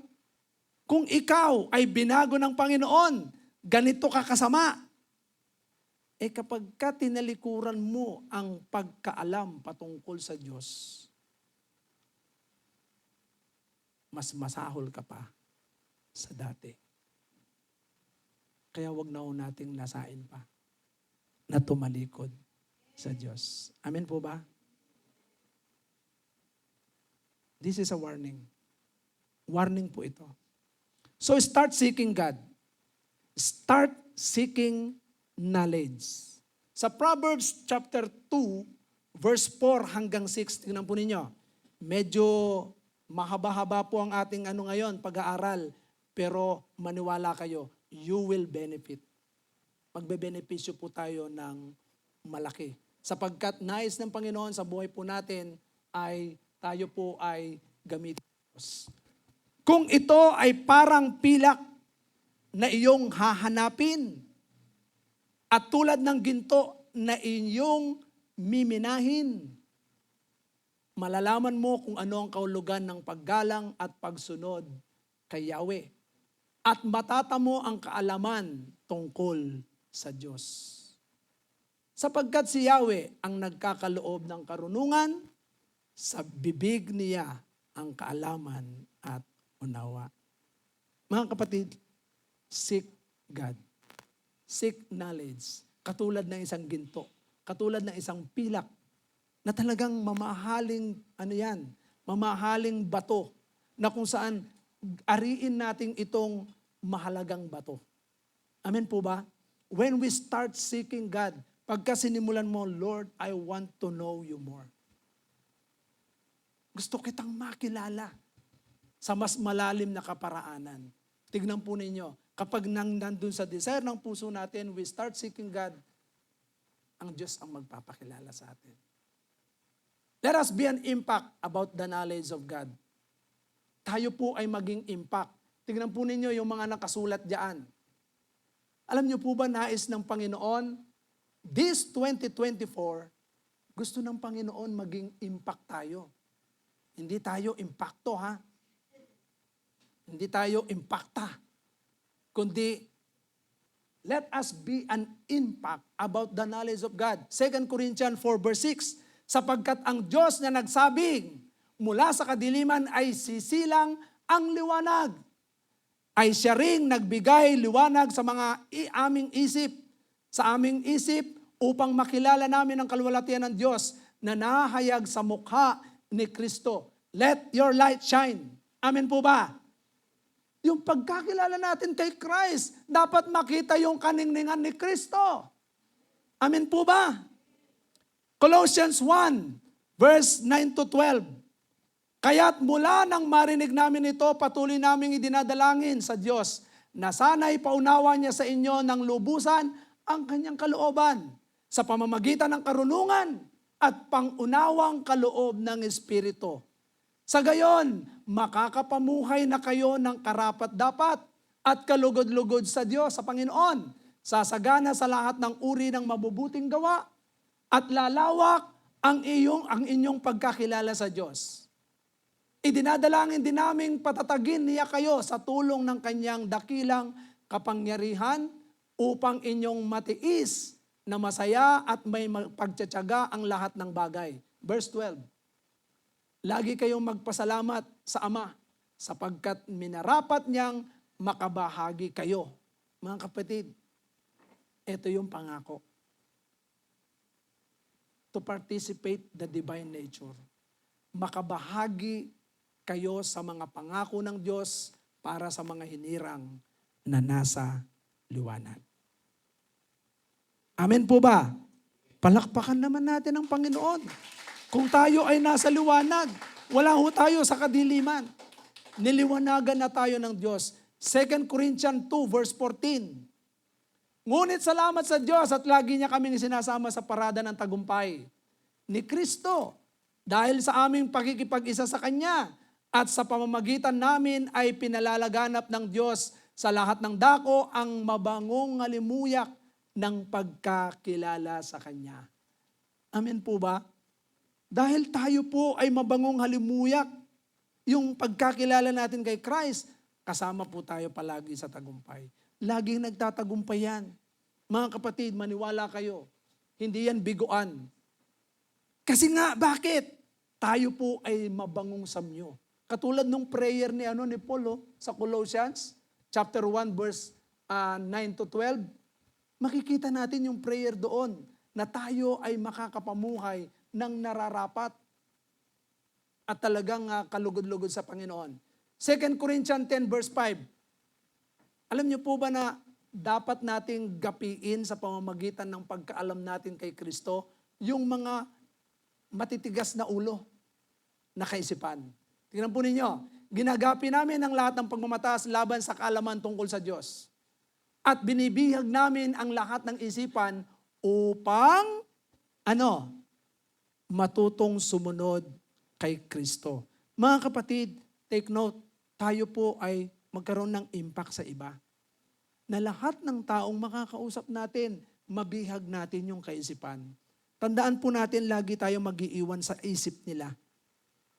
S3: Kung ikaw ay binago ng Panginoon, ganito ka kasama. Kapag ka tinalikuran mo ang pagkaalam patungkol sa Diyos, mas masahol ka pa sa dati. Kaya wag na nating lasain pa na tumalikod sa Diyos. Amen po ba? This is a warning. Warning po ito. So start seeking God. Start seeking knowledge. Sa Proverbs chapter 2, verse 4 hanggang 6, tingnan po ninyo. Medyo mahaba-haba po ang ating ngayon, pag-aaral. Pero maniwala kayo, you will benefit. Magbe-benepisyo po tayo ng malaki. Sapagkat nais ng Panginoon sa buhay po natin ay tayo po ay gamitin. Kung ito ay parang pilak na iyong hahanapin at tulad ng ginto na inyong miminahin, malalaman mo kung ano ang kahulugan ng paggalang at pagsunod kay Yahweh. At matatamo ang kaalaman tungkol sa Diyos. Sapagkat si Yahweh ang nagkakaloob ng karunungan, sa bibig niya ang kaalaman at unawa. Mga kapatid, seek God. Seek knowledge. Katulad ng isang ginto. Katulad ng isang pilak na talagang mamahaling, mamahaling bato na kung saan ariin natin itong mahalagang bato. Amen po ba? When we start seeking God, pagka sinimulan mo, Lord, I want to know you more. Gusto kitang makilala sa mas malalim na kaparaanan. Tignan po ninyo, kapag nandun sa desire ng puso natin, we start seeking God, ang Diyos ang magpapakilala sa atin. Let us be an impact about the knowledge of God. Tayo po ay maging impact. Tignan po ninyo yung mga nakasulat diyan. Alam niyo po ba, nais ng Panginoon, this 2024, gusto ng Panginoon maging impact tayo. Hindi tayo impacto, ha? Hindi tayo impacta. Kundi, let us be an impact about the knowledge of God. 2 Corinthians 4 verse 6, sapagkat ang Diyos na nagsabing, mula sa kadiliman ay sisilang ang liwanag, ay siya ring nagbigay liwanag sa mga aming isip, upang makilala namin ang kaluwalhatian ng Diyos na nahayag sa mukha ni Kristo. Let your light shine. Amen po ba? Yung pagkakilala natin kay Christ, dapat makita yung kaningningan ni Kristo. Amen po ba? Colossians 1, verse 9 to 12. Kaya't mula nang marinig namin ito, patuloy naming idinadalangin sa Diyos na sana'y paunawa niya sa inyo ng lubusan ang kanyang kalooban sa pamamagitan ng karunungan at pangunawang kaloob ng Espiritu. Sa gayon, makakapamuhay na kayo ng karapat-dapat at kalugod-lugod sa Diyos, sa Panginoon, sasagana sa lahat ng uri ng mabubuting gawa at lalawak ang inyong pagkakilala sa Diyos. Idinadalangin din naming patatagin niya kayo sa tulong ng kanyang dakilang kapangyarihan upang inyong matiis na masaya at may pagtsatsaga ang lahat ng bagay. Verse 12. Lagi kayong magpasalamat sa Ama sapagkat minarapat niyang makabahagi kayo. Mga kapatid, ito yung pangako. To participate the divine nature. Makabahagi kayo sa mga pangako ng Diyos para sa mga hinirang na nasa liwanag. Amen po ba? Palakpakan naman natin ang Panginoon. Kung tayo ay nasa liwanag, wala ho tayo sa kadiliman. Niliwanagan na tayo ng Diyos. 2 Corinthians 2 verse 14. Ngunit salamat sa Diyos at lagi niya kaming sinasama sa parada ng tagumpay ni Kristo. Dahil sa aming pakikipag-isa sa Kanya at sa pamamagitan namin ay pinalalaganap ng Diyos sa lahat ng dako ang mabangong halimuyak ng pagkakilala sa Kanya. Amen po ba? Dahil tayo po ay mabangong halimuyak, yung pagkakilala natin kay Christ, kasama po tayo palagi sa tagumpay. Laging nagtatagumpay yan. Mga kapatid, maniwala kayo. Hindi yan biguan. Kasi nga, bakit? Tayo po ay mabangong samyo. Katulad nung prayer ni Paul sa Colossians, chapter 1, verse 9 to 12, makikita natin yung prayer doon na tayo ay makakapamuhay ng nararapat at talagang kalugod-lugod sa Panginoon. 2 Corinthians 10 verse 5. Alam niyo po ba na dapat nating gapiin sa pamamagitan ng pagkaalam natin kay Kristo yung mga matitigas na ulo na kaisipan. Tingnan po ninyo, ginagapi namin ang lahat ng pagmamataas laban sa kaalaman tungkol sa Diyos. At binibihag namin ang lahat ng isipan upang, matutong sumunod kay Kristo. Mga kapatid, take note, tayo po ay magkaroon ng impact sa iba. Na lahat ng taong makakausap natin, mabihag natin yung kaisipan. Tandaan po natin, lagi tayo mag-iiwan sa isip nila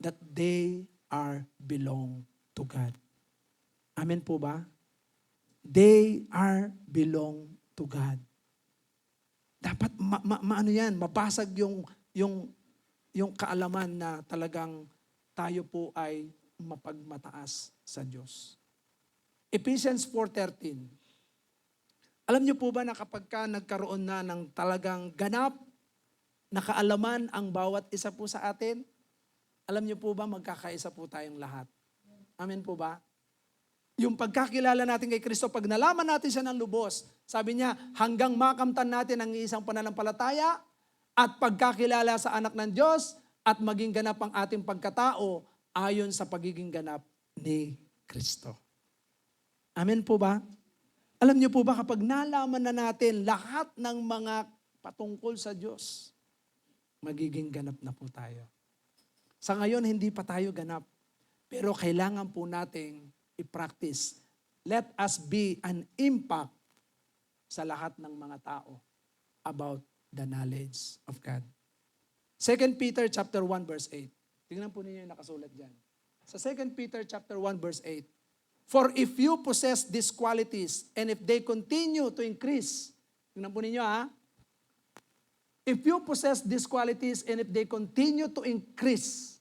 S3: that they belong to God. Amen po ba? They belong to God. Dapat mabasag yung kaalaman na talagang tayo po ay mapagmataas sa Diyos. Ephesians 4:13. Alam niyo po ba na kapag nagkaroon na ng talagang ganap na kaalaman ang bawat isa po sa atin, alam niyo po ba magkakaisa po tayong lahat? Amen po ba? Yung pagkakilala natin kay Kristo, pag nalaman natin siya ng lubos, sabi niya, hanggang makamtan natin ang isang pananampalataya at pagkakilala sa anak ng Diyos at maging ganap ang ating pagkatao ayon sa pagiging ganap ni Kristo. Amen po ba? Alam niyo po ba kapag nalaman na natin lahat ng mga patungkol sa Diyos, magiging ganap na po tayo. Sa ngayon, hindi pa tayo ganap. Pero kailangan po nating i-practice. Let us be an impact sa lahat ng mga tao about the knowledge of God. 2 Peter chapter 1 verse 8. Tingnan po ninyo yung nakasulat dyan. Sa 2 Peter chapter 1 verse 8. For if you possess these qualities and if they continue to increase, tingnan po ninyo if you possess these qualities and if they continue to increase,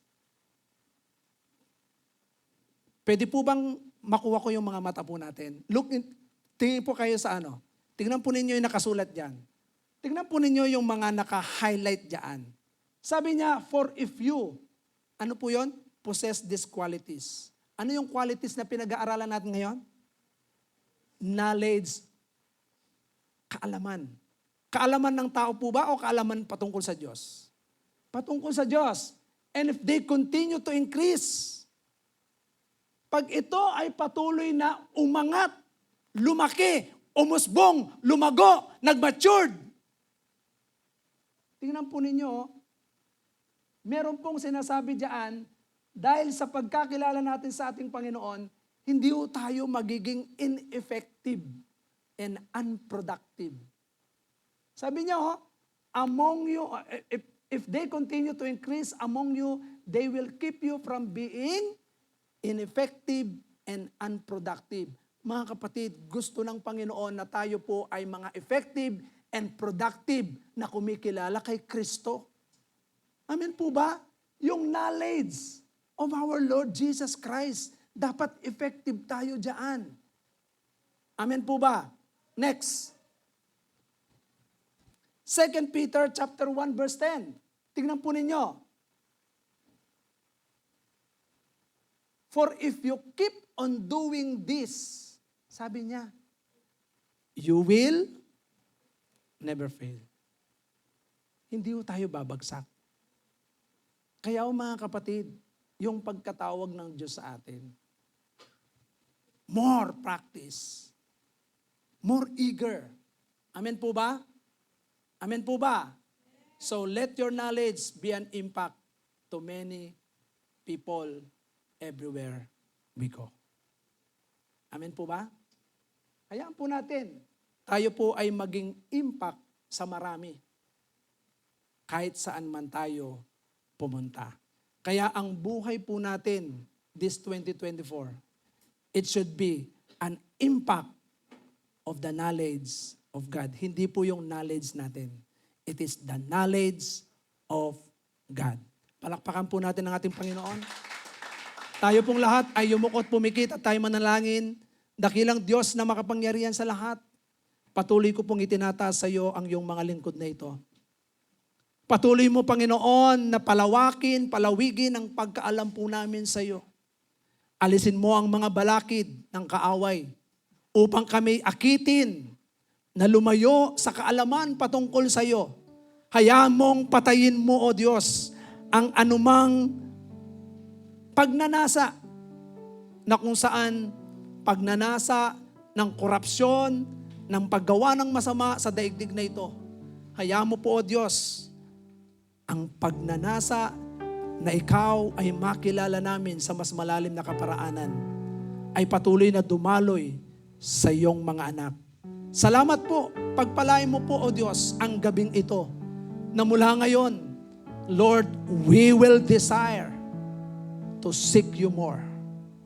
S3: pwede po bang makuha ko yung mga mata po natin? Tingnan po kayo sa Tingnan po ninyo yung nakasulat dyan. Tingnan po ninyo yung mga naka-highlight dyan. Sabi niya, for if you, ano po yun? Possess these qualities. Ano yung qualities na pinag-aaralan natin ngayon? Knowledge, kaalaman. Kaalaman ng tao po ba o kaalaman patungkol sa Diyos? Patungkol sa Diyos. And if they continue to increase, pag ito ay patuloy na umangat, lumaki, umusbong, lumago, nag-matured. Tingnan po ninyo, meron pong sinasabi diyan, dahil sa pagkakilala natin sa ating Panginoon, hindi po tayo magiging ineffective and unproductive. Sabi niya, among you, if they continue to increase among you, they will keep you from being ineffective and unproductive. Mga kapatid, gusto ng Panginoon na tayo po ay mga effective and productive na kumikilala kay Kristo. Amen po ba? Yung knowledge of our Lord Jesus Christ, dapat effective tayo dyan. Amen po ba? Next. 2 Peter chapter 1 verse 10. Tingnan po ninyo. For if you keep on doing this, sabi niya, you will never fail. hindi ho tayo babagsak. Kaya ho mga kapatid, yung pagkatawag ng Diyos sa atin, more practice, more eager. Amen po ba? Amen po ba? So let your knowledge be an impact to many people everywhere we go. Amen po ba? Hayaan po natin, tayo po ay maging impact sa marami. Kahit saan man tayo pumunta. Kaya ang buhay po natin, this 2024, it should be an impact of the knowledge of God. Hindi po yung knowledge natin. It is the knowledge of God. Palakpakan po natin ang ating Panginoon. Tayo pong lahat ay yumukot, pumikit at tayo manalangin. Dakilang Diyos na makapangyarihan sa lahat. Patuloy ko pong itinataas sa iyo ang iyong mga lingkod na ito. Patuloy mo, Panginoon, na palawakin, palawigin ang pagkaalam po namin sa iyo. Alisin mo ang mga balakid ng kaaway upang kami akitin na lumayo sa kaalaman patungkol sa iyo. Hayaan mong patayin mo, O Diyos, ang anumang pagnanasa na kung saan pagnanasa ng korupsyon, ng paggawa ng masama sa daigdig na ito. Hayaan mo po, O Diyos, ang pagnanasa na ikaw ay makilala namin sa mas malalim na kaparaanan ay patuloy na dumaloy sa iyong mga anak. Salamat po, pagpalain mo po, O Diyos, ang gabing ito na mula ngayon, Lord, we will desire to seek you more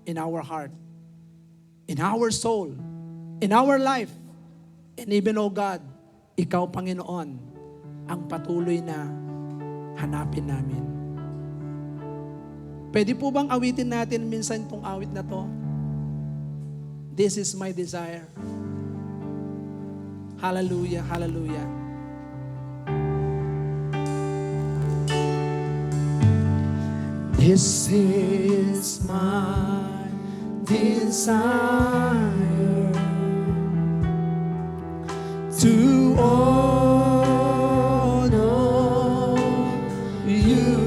S3: in our heart, in our soul, in our life, and even, O God, ikaw, Panginoon, ang patuloy na hanapin namin. Pwede po bang awitin natin minsan itong awit na to? This is my desire. Hallelujah, hallelujah. This is my desire to honor you,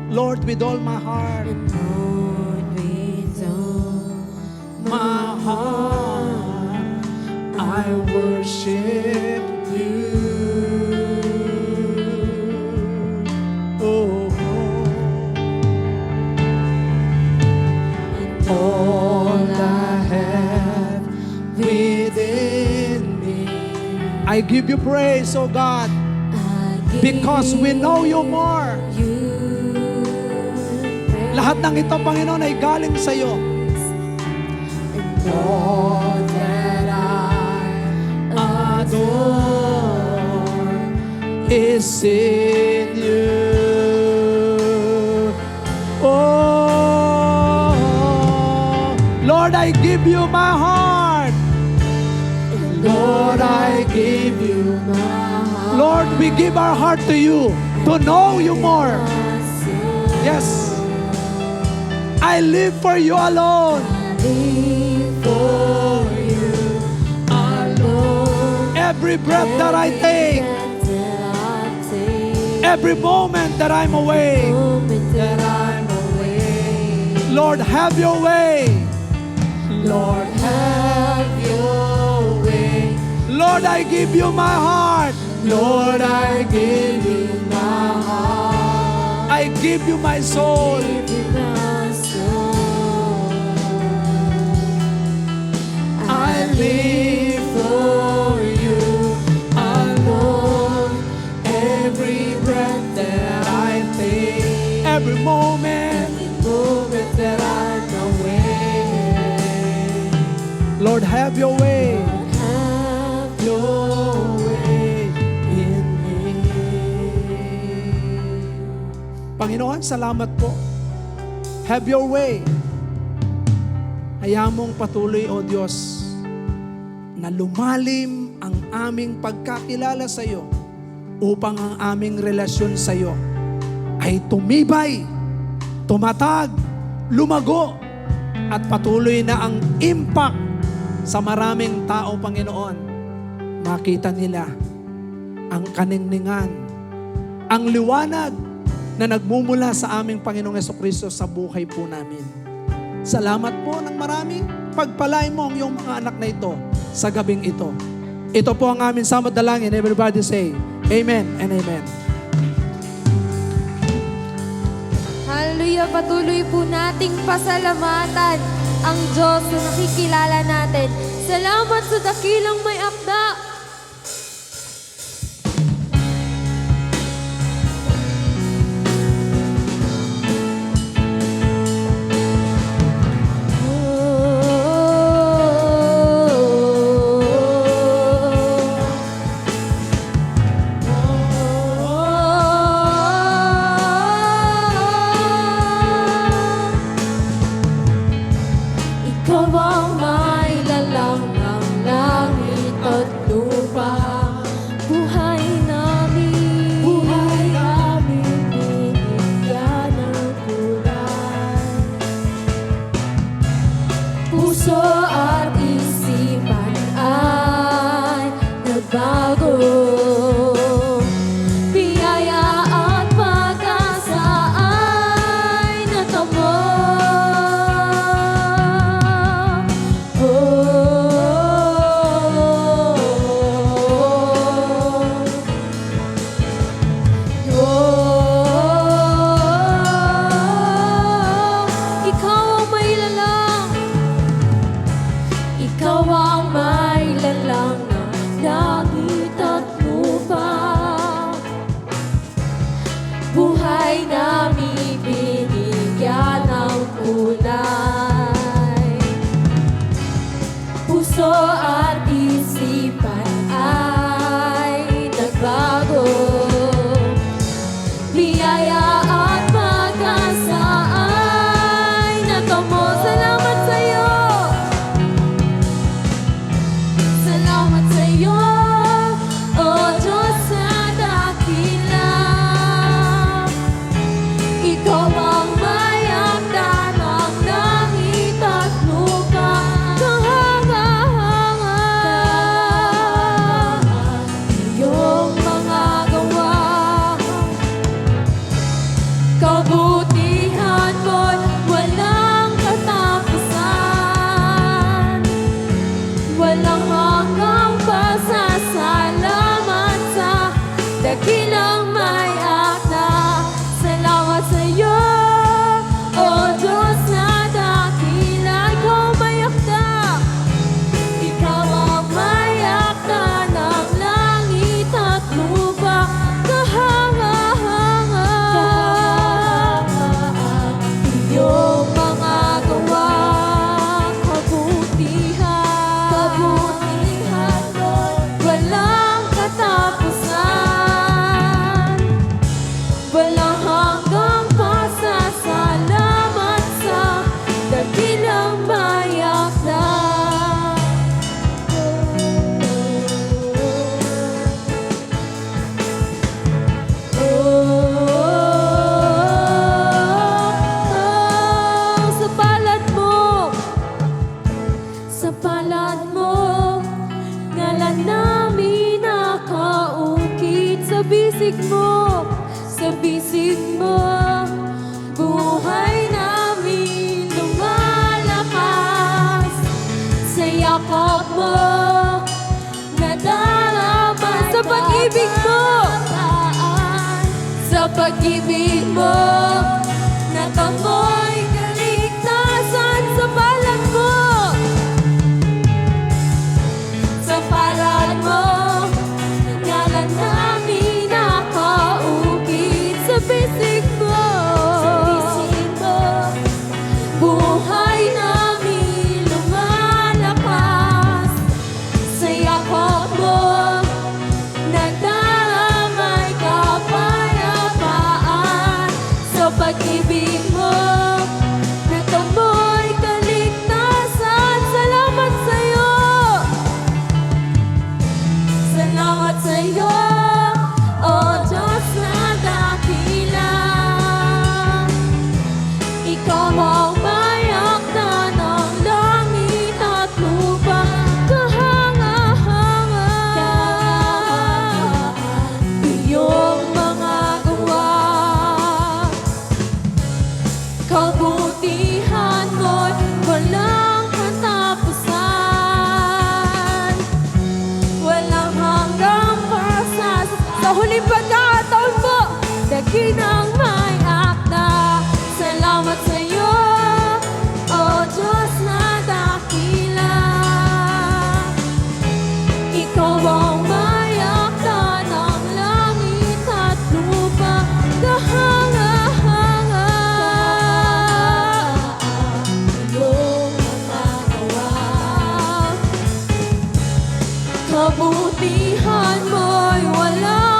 S3: Lord, with all my heart.
S1: Lord, with all
S3: My heart, I worship you. Oh, all I have within me, I give you praise, oh God, because we know you more. Lahat ng ito, Panginoon, ay galing sa iyo. All that I adore is in you. Oh, Lord, I give you my heart. Lord, I give you my heart. Lord, we give our heart to you to know you more. Yes. I live for you alone. For you alone. Every breath that I take, every moment that I'm away, Lord, have your way. Lord, have your way. Lord, I give you my heart. Lord, I give you my heart. I give you my soul. I live for you alone. Every breath that I take, every moment that I'm away. Lord, have your way. Have your way in me. Panginoon, salamat po. Have your way. Hayaan mong patuloy, O Diyos, na lumalim ang aming pagkakilala sa iyo upang ang aming relasyon sa iyo ay tumibay, tumatag, lumago, at patuloy na ang impact sa maraming tao, Panginoon. Makita nila ang kaningningan, ang liwanag na nagmumula sa aming Panginoong Jesucristo sa buhay po namin. Salamat po ng marami. Pagpalain mo ang iyong mga anak na ito sa gabing ito. Ito po ang aming samot dalangin. Everybody say, Amen and Amen.
S1: Hallelujah, patuloy po nating pasalamatan ang Diyos na nakikilala natin. Salamat sa dakilang may akda. Ikaw ang may lalang ng langit at lupa. Buhay namin binigyan ng kulay. Puso at isipan ay nagbago. Biyaya at pag-asa ay natamo. Ikaw ang may lalang ng langit at lupa. Buhay namin binigyan ng kulay. Puso at isipan ay nagbago. Biyaya at pag-asa ay natamo. Salamat sa iyo. Salamat sa iyo, O Diyos na dakila. Ikaw ang may akda ng langit at lupa. Kahanga-hanga iyong mga gawa. Kabutihan mo'y walang katapusan. Walang hanggang pasasalamat sa dakilang may akda. Salamat sa iyo, O Diyos na dakila. Ikaw may akda. Ikaw ang may akda ng langit at lupa. Kahanga-hanga iyong mga gawa. Kabutihan walang katapusan. Walang hanggang pasasalamat sa dakilang may akda. Sa palad mo, ngalan namin nakaukit sa bisig mo, buhay namin lumalakas. Sa yakap mo, nadalaman sa pag-ibig mo, natamoy kaligtasan sa palad mo. Sa palad mo, ngalan namin nakaukit sa bisig mo, buhay namin lumalakas. Sa yakap mo, nagdamay kapayapaan. Sa pag-ibig mo, natamoy kaligtasan. Salamat sa iyo. Salamat sa iyo, O Diyos na dakila. Ikaw ang may akda ng langit at lupa. Kahanga-hanga lagi nang may akda. Salamat sa'yo, O Diyos na dakila. Ikaw ang may akda ng langit at lupa, kahanga-hanga. Iyong nagawa, kabutihan mo'y walang